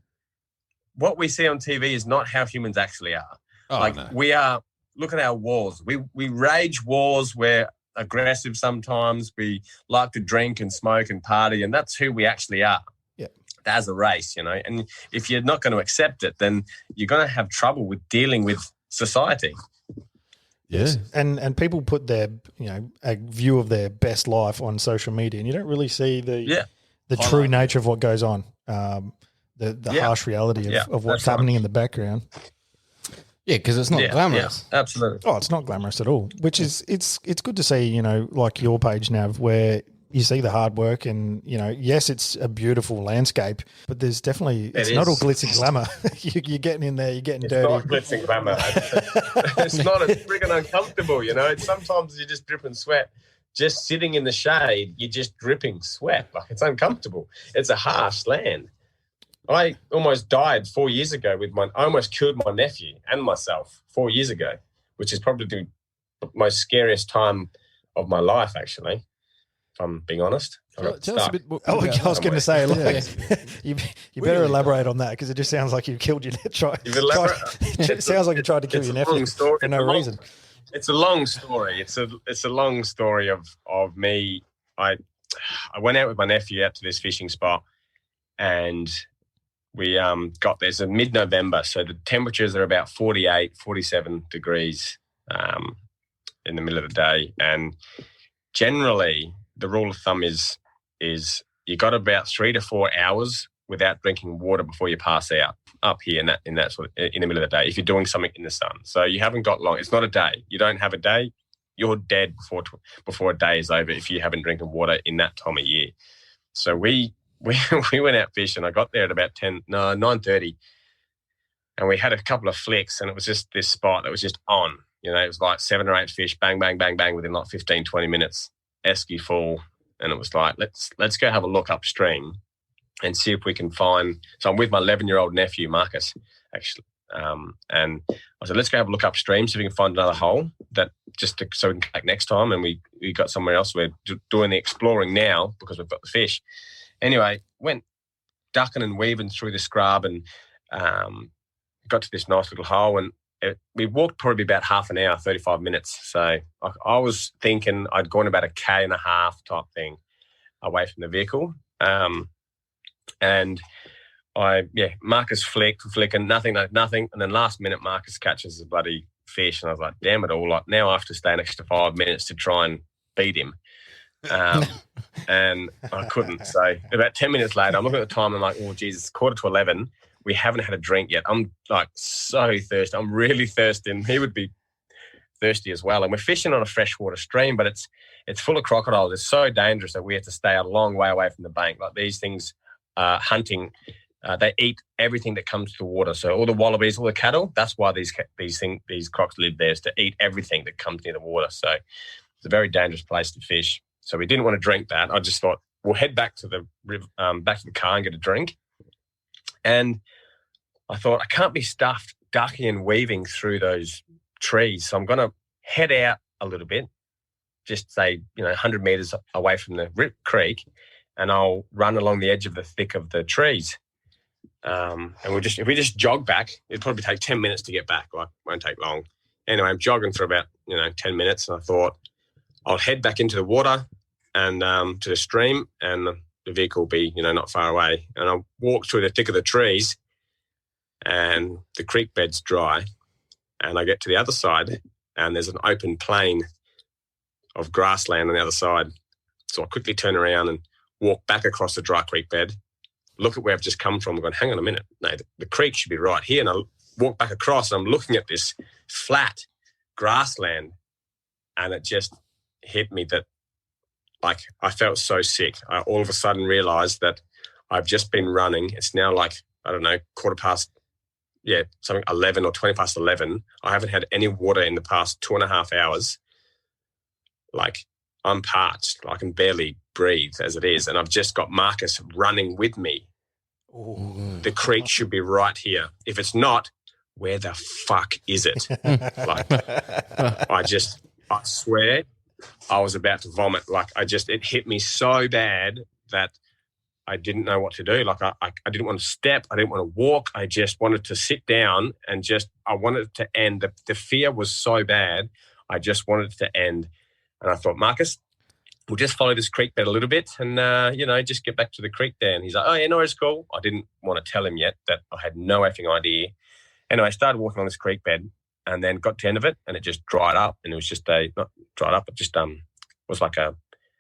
E: What we see on TV is not how humans actually are.
D: Oh,
E: like
D: no.
E: we are. Look at our wars. We rage wars. We're aggressive sometimes. We like to drink and smoke and party, and that's who we actually are.
B: Yeah.
E: As a race, And if you're not going to accept it, then you're going to have trouble with dealing with society.
D: Yeah.
B: and people put their a view of their best life on social media, and you don't really see the true nature of what goes on. The harsh reality of what's
E: that's right.
B: happening in the background.
A: Yeah, because it's not glamorous.
E: Yeah, absolutely.
B: Oh, it's not glamorous at all. Which is it's good to see, like your page, Nav, where you see the hard work and, yes, it's a beautiful landscape, but there's definitely, it's not all glitz and glamour. You're getting in there, you're getting dirty.
E: It's not glitz and glamour. It's not. It's friggin' uncomfortable, It's sometimes you just drip and sweat. Just sitting in the shade, you're just dripping sweat. Like it's uncomfortable. It's a harsh land. I almost died 4 years ago I almost killed my nephew and myself 4 years ago, which is probably the most scariest time of my life, actually, if I'm being honest.
D: Tell us a bit more
B: Oh,
D: about
B: I was going to say, like, you better
D: Really
B: elaborate on that because it just sounds like you killed your nephew. It sounds like you tried to kill
E: it's
B: your
E: a
B: nephew
E: long story.
B: for no reason.
E: It's a long story. It's a long story of me. I went out with my nephew out to this fishing spot, and we got there. It's mid-November, so the temperatures are about 48, 47 degrees in the middle of the day. And generally, the rule of thumb is you got about 3 to 4 hours without drinking water before you pass out up here in that sort of, in the middle of the day if you're doing something in the sun. So you haven't got long. It's not a day. You don't have a day. You're dead before a day is over if you haven't drinking water in that time of year. So we went out fishing. I got there at about 9:30, and we had a couple of flicks, and it was just this spot that was just on. It was like 7 or 8 fish, bang, bang, bang, bang, within like 15, 20 minutes, esky full. And it was like, let's go have a look upstream and see if we can find. So I'm with my 11-year-old nephew, Marcus, actually. And I said, let's go have a look upstream, see if we can find another hole so we can come back next time. And we got somewhere else. We're doing the exploring now because we've got the fish. Anyway, went ducking and weaving through the scrub and got to this nice little hole. And we walked probably about half an hour, 35 minutes. So I was thinking I'd gone about 1.5 K type thing away from the vehicle. And Marcus flicking, nothing. And then last minute, Marcus catches a bloody fish. And I was like, damn it all. Like, now I have to stay an extra 5 minutes to try and beat him. And I couldn't. So about 10 minutes later, I'm looking at the time and I'm like, oh, Jesus, 10:45. We haven't had a drink yet. I'm like so thirsty. I'm really thirsty. And he would be thirsty as well. And we're fishing on a freshwater stream, but it's full of crocodiles. It's so dangerous that we have to stay a long way away from the bank. Like these things hunting, they eat everything that comes to the water. So all the wallabies, all the cattle, that's why these crocs live there, is to eat everything that comes near the water. So it's a very dangerous place to fish. So we didn't want to drink that. I just thought we'll head back to the car and get a drink. And I thought I can't be stuffed ducking and weaving through those trees. So I'm going to head out a little bit, just say, 100 metres away from the creek, and I'll run along the edge of the thick of the trees. And if we just jog back, it'd probably take 10 minutes to get back. Like, won't take long. Anyway, I'm jogging for about, 10 minutes, and I thought I'll head back into the water and to the stream, and the vehicle will be, not far away. And I'll walk through the thick of the trees, and the creek bed's dry, and I get to the other side, and there's an open plain of grassland on the other side. So I quickly turn around and walk back across the dry creek bed, look at where I've just come from. I'm going, hang on a minute. No, the creek should be right here. And I walk back across, and I'm looking at this flat grassland, and it just hit me that, like, I felt so sick. I all of a sudden realised that I've just been running. It's now like, I don't know, 11 or 20 past 11. I haven't had any water in the past 2.5 hours. Like, I'm parched. I can barely breathe as it is. And I've just got Marcus running with me. Ooh. The creek should be right here. If it's not, where the fuck is it? Like, I swear I was about to vomit. Like, it hit me so bad that I didn't know what to do. Like, I didn't want to step. I didn't want to walk. I just wanted to sit down and I wanted it to end. The fear was so bad. I just wanted it to end. And I thought, Marcus, we'll just follow this creek bed a little bit and, just get back to the creek there. And he's like, oh, yeah, no, it's cool. I didn't want to tell him yet that I had no effing idea. Anyway, I started walking on this creek bed and then got to the end of it, and it just dried up. And it was just not dried up, it just was like a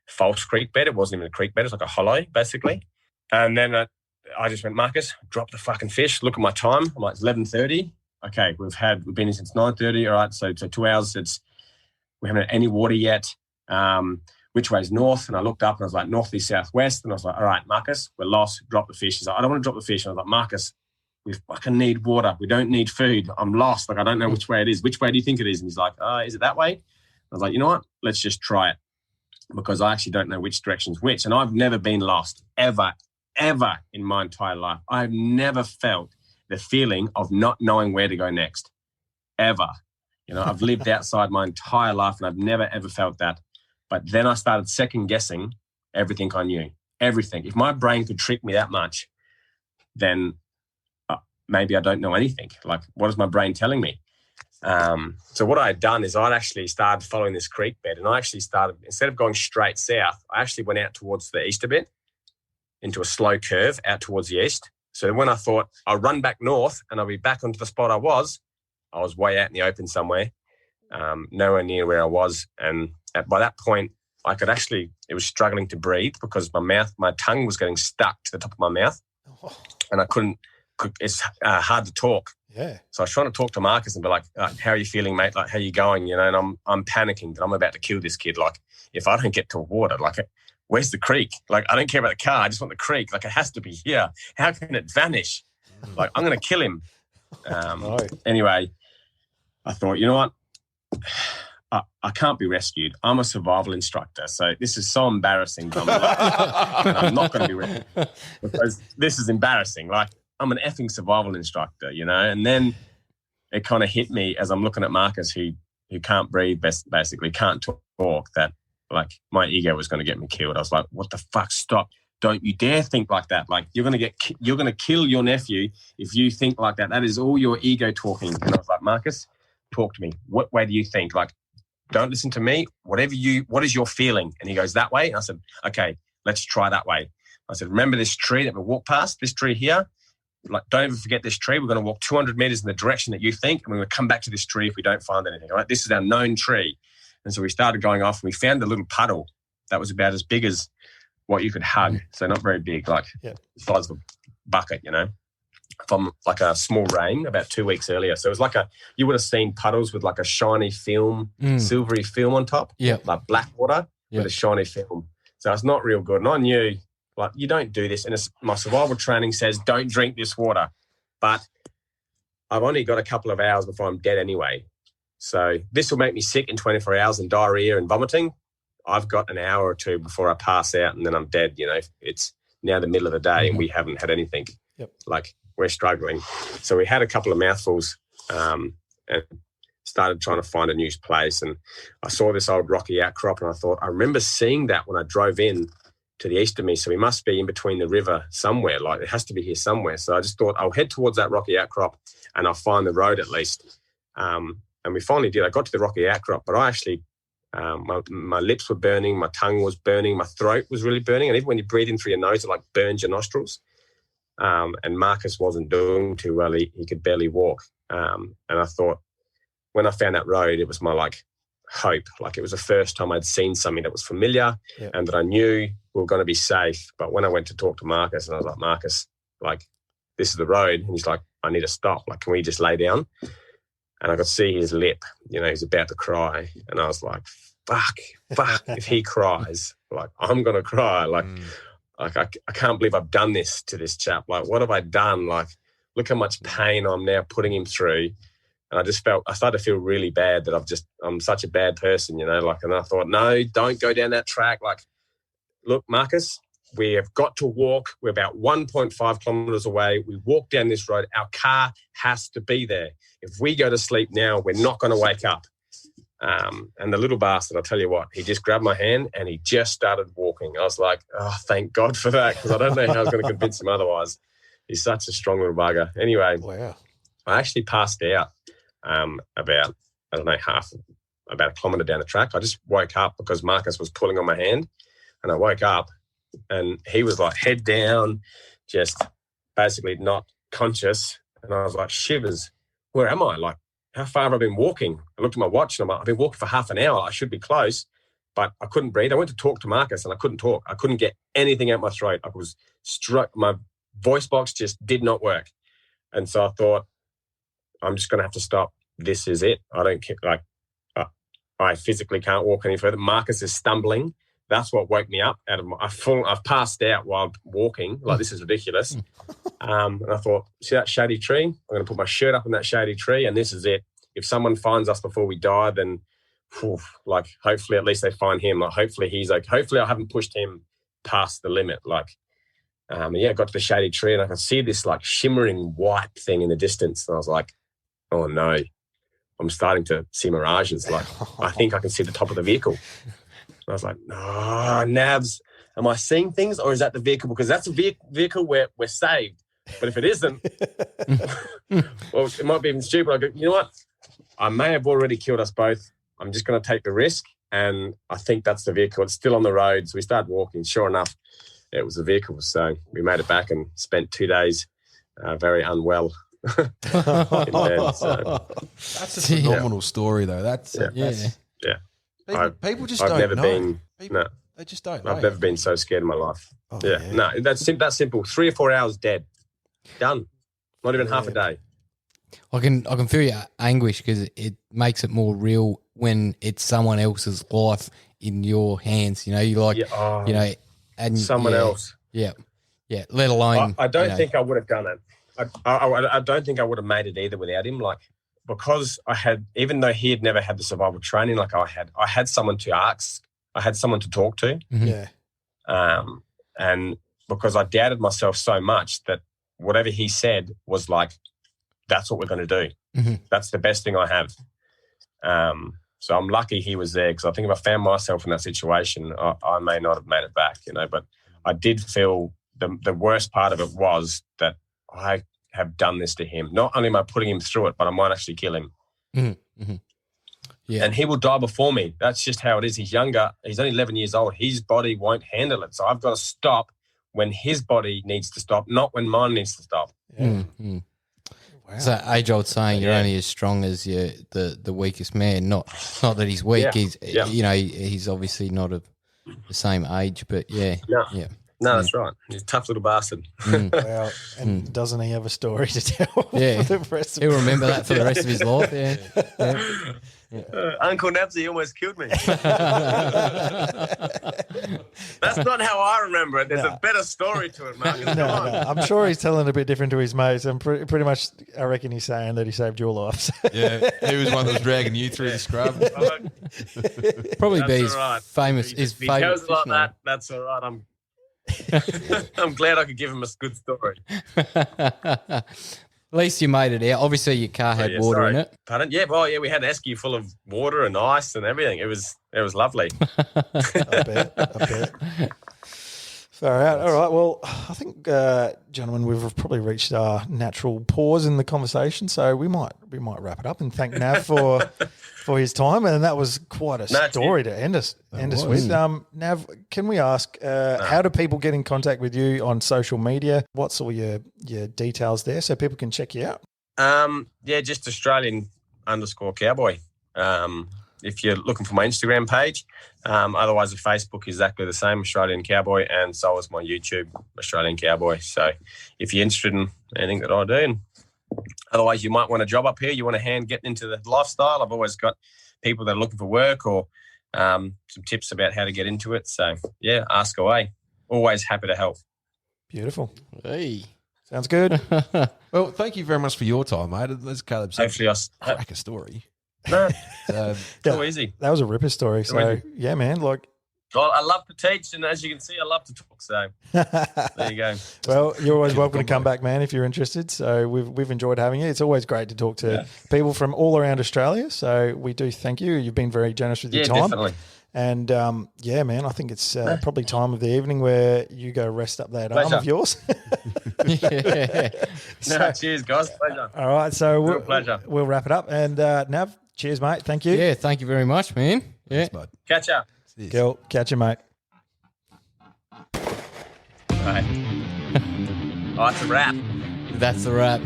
E: false creek bed. It wasn't even a creek bed. It was like a hollow, basically. And then I just went, Marcus, drop the fucking fish. Look at my time. I'm like, it's 11:30. Okay, we've been here since 9:30. All right, so 2 hours. We haven't had any water yet. Which way is north? And I looked up and I was like, northeast, southwest. And I was like, all right, Marcus, we're lost. Drop the fish. He's like, I don't want to drop the fish. And I was like, Marcus, we fucking need water. We don't need food. I'm lost. Like, I don't know which way it is. Which way do you think it is? And he's like, is it that way? I was like, you know what? Let's just try it, because I actually don't know which direction's which. And I've never been lost, ever in my entire life. I've never felt the feeling of not knowing where to go next, ever. I've lived outside my entire life, and I've never, ever felt that. But then I started second guessing everything I knew, everything. If my brain could trick me that much, then maybe I don't know anything. Like, what is my brain telling me? So what I had done is I'd actually started following this creek bed, and I actually started, instead of going straight south, I actually went out towards the east a bit, into a slow curve out towards the east. So when I thought I'll run back north and I'll be back onto the spot I was way out in the open somewhere, nowhere near where I was. And by that point, it was struggling to breathe because my tongue was getting stuck to the top of my mouth, and I couldn't. It's hard to talk.
B: Yeah.
E: So I was trying to talk to Marcus and be like, how are you feeling, mate? Like, how are you going? And I'm panicking that I'm about to kill this kid. Like, if I don't get to water, like, where's the creek? Like, I don't care about the car. I just want the creek. Like, it has to be here. How can it vanish? Like, I'm going to kill him. Anyway, I thought, you know what? I can't be rescued. I'm a survival instructor. So this is so embarrassing. But I'm not going to be rescued because this is embarrassing. Like, I'm an effing survival instructor, And then it kind of hit me as I'm looking at Marcus, who can't breathe, basically can't talk, that, like, my ego was going to get me killed. I was like, what the fuck? Stop. Don't you dare think like that. Like, you're going to kill your nephew if you think like that. That is all your ego talking. And I was like, Marcus, talk to me. What way do you think? Like, don't listen to me. What is your feeling? And he goes, that way. And I said, okay, let's try that way. I said, remember this tree that we walked past, this tree here? Like, don't ever forget this tree. We're going to walk 200 meters in the direction that you think, and we're going to come back to this tree if we don't find anything. All right, this is our known tree. And so we started going off, and we found a little puddle that was about as big as what you could hug. So not very big, like the size of a bucket, from like a small rain about 2 weeks earlier. So it was like you would have seen puddles with like a shiny film, silvery film on top, like black water with a shiny film. So it's not real good. And I knew, like, you don't do this. And my survival training says don't drink this water. But I've only got a couple of hours before I'm dead anyway. So this will make me sick in 24 hours and diarrhea and vomiting. I've got an hour or two before I pass out and then I'm dead. It's now the middle of the day and we haven't had anything. Like, we're struggling. So we had a couple of mouthfuls and started trying to find a new place. And I saw this old rocky outcrop, and I thought, I remember seeing that when I drove in to the east of me. So we must be in between the river somewhere. Like, it has to be here somewhere. So I just thought I'll head towards that rocky outcrop and I'll find the road at least. And we finally did. I got to the rocky outcrop, but I actually, my lips were burning, my tongue was burning, my throat was really burning. And even when you breathe in through your nose, it like burns your nostrils. And Marcus wasn't doing too well. He could barely walk. And I thought, when I found that road, it was my like hope. Like, it was the first time I'd seen something that was familiar and that I knew we were going to be safe. But when I went to talk to Marcus, and I was like, Marcus, like, this is the road. And he's like, I need to stop. Like, can we just lay down? And I could see his lip, he's about to cry. And I was like, fuck, if he cries, like, I'm going to cry. Like, I can't believe I've done this to this chap. Like, what have I done? Like, look how much pain I'm now putting him through. And I started to feel really bad that I'm such a bad person, like, and I thought, no, don't go down that track. Like, look, Marcus, we have got to walk. We're about 1.5 kilometres away. We walk down this road. Our car has to be there. If we go to sleep now, we're not going to wake up. And the little bastard, I'll tell you what, he just grabbed my hand and he just started walking. I was like, oh, thank God for that, because I don't know how I was going to convince him otherwise. He's such a strong little bugger. Anyway, wow. I actually passed out about a kilometre down the track. I just woke up because Marcus was pulling on my hand, and I woke up and he was like head down, just basically not conscious. And I was like, shivers, where am I? Like, how far have I been walking? I looked at my watch and I'm like, I've been walking for half an hour. I should be close, but I couldn't breathe. I went to talk to Marcus and I couldn't talk. I couldn't get anything out my throat. I was struck. My voice box just did not work. And so I thought, I'm just going to have to stop. This is it. I don't care. Like, I physically can't walk any further. Marcus is stumbling. That's what woke me up out of I've passed out while walking. Like, this is ridiculous. And I thought, see that shady tree? I'm going to put my shirt up in that shady tree, and this is it. If someone finds us before we die, then, like, hopefully at least they find him. Like, hopefully he's okay. Hopefully I haven't pushed him past the limit. Like, I got to the shady tree and I could see this like shimmering white thing in the distance. And I was like, oh no, I'm starting to see mirages. Like, I think I can see the top of the vehicle. And I was like, no, Nabs, am I seeing things, or is that the vehicle? Because that's a vehicle where we're saved. But if it isn't, well, it might be even stupid. I go, you know what? I may have already killed us both. I'm just going to take the risk. And I think that's the vehicle. It's still on the road. So we started walking. Sure enough, it was the vehicle. So we made it back and spent 2 days very unwell. In bed, so.
D: That's a phenomenal story, though. That's People just
E: I've
D: don't
E: never
D: know.
E: been. No,
D: they just don't know.
E: I've never been so scared in my life.
B: Oh,
E: No, that's simple. 3 or 4 hours dead, done. Not even half a day.
A: I can feel your anguish because it makes it more real when it's someone else's life in your hands. You like, and
E: someone else.
A: Yeah. Let alone.
E: I don't think I would have done it. I don't think I would have made it either without him. Like, because I had, even though he had never had the survival training like I had someone to ask, I had someone to talk to.
A: Mm-hmm.
B: Yeah.
E: And because I doubted myself so much that whatever he said was like, that's what we're going to do.
A: Mm-hmm.
E: That's the best thing I have. So I'm lucky he was there, because I think if I found myself in that situation, I may not have made it back, but I did feel the worst part of it was that I have done this to him. Not only am I putting him through it, but I might actually kill him.
A: Mm-hmm. Mm-hmm. Yeah.
E: And he will die before me. That's just how it is. He's younger. He's only 11 years old. His body won't handle it. So I've got to stop when his body needs to stop, not when mine needs to stop.
B: Yeah.
A: Mm-hmm. Wow. So age-old saying, you're only as strong as the weakest man. Not that he's weak.
E: Yeah.
A: He's obviously not of the same age, but
E: No, that's right. He's a tough little bastard.
B: Wow. And doesn't he have a story to tell?
A: Yeah.
B: For the rest of
A: He'll remember that for the rest of his life. Yeah.
E: Uncle Nabsy almost killed me. That's not how I remember it. There's a better story to it, Marcus.
B: No. I'm sure he's telling a bit different to his mates. And pretty much, I reckon he's saying that he saved your life. So.
D: Yeah, he was one that was dragging you through the scrub.
A: Probably be his
E: right.
A: famous.
E: If
A: His
E: he
A: favorite.
E: tells it like that, that's all right. I'm glad I could give him a good story.
A: At least you made it out. Obviously, your car had
E: Yeah,
A: water
E: sorry.
A: in it.
E: Pardon? Yeah, well, yeah, we had an esky full of water and ice and everything. It was lovely.
B: I bet. Far out. All right. Well, I think, gentlemen, we've probably reached our natural pause in the conversation, so we might wrap it up and thank Nav for his time. And that was quite a story to end us with. Nav, can we ask how do people get in contact with you on social media? What's all your details there so people can check you out?
E: Yeah, just Australian_cowboy. If you're looking for my Instagram page, otherwise the Facebook is exactly the same, Australian Cowboy, and so is my YouTube, Australian Cowboy. So if you're interested in anything that I do, and otherwise you might want a job up here, you want a hand getting into the lifestyle, I've always got people that are looking for work or some tips about how to get into it. So yeah, ask away. Always happy to help.
B: Beautiful.
A: Hey.
B: Sounds good.
D: Well, thank you very much for your time, mate. As Caleb said,
E: Hopefully
D: crack a story.
E: No,
B: Yeah.
E: easy.
B: That was a ripper story. So yeah, man. Like,
E: Well, I love to teach, and as you can see, I love to talk. So there you go.
B: well, you're always welcome to come back, man, if you're interested. So we've enjoyed having you. It's always great to talk to people from all around Australia. So we do thank you. You've been very generous with your time.
E: Definitely.
B: And yeah, man, I think it's probably time of the evening where you go rest up that arm of yours.
E: No, cheers, guys. Pleasure.
B: All right, so
E: pleasure.
B: We'll wrap it up. And Nav, cheers, mate. Thank you.
A: Yeah, thank you very much, man. Yeah.
D: Thanks, bud.
E: Catch up.
B: Cool. Catch you, mate.
E: Right. Oh, it's a wrap.
A: That's the wrap.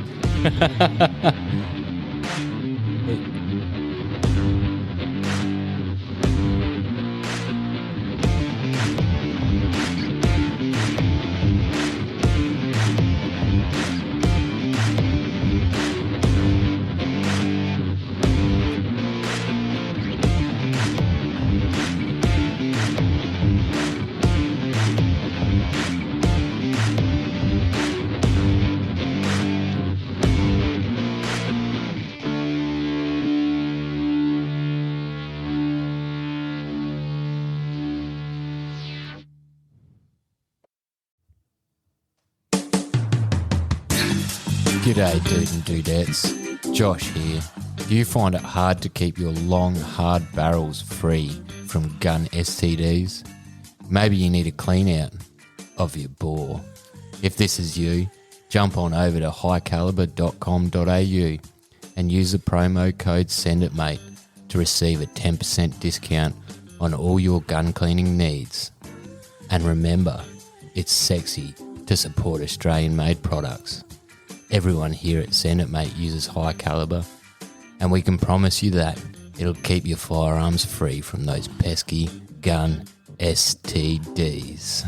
A: G'day, dude and dudettes. Josh here. Do you find it hard to keep your long, hard barrels free from gun STDs? Maybe you need a clean out of your bore. If this is you, jump on over to highcaliber.com.au and use the promo code SENDITMATE to receive a 10% discount on all your gun cleaning needs. And remember, it's sexy to support Australian-made products. Everyone here at Send It Mate uses High Caliber, and we can promise you that it'll keep your firearms free from those pesky gun STDs.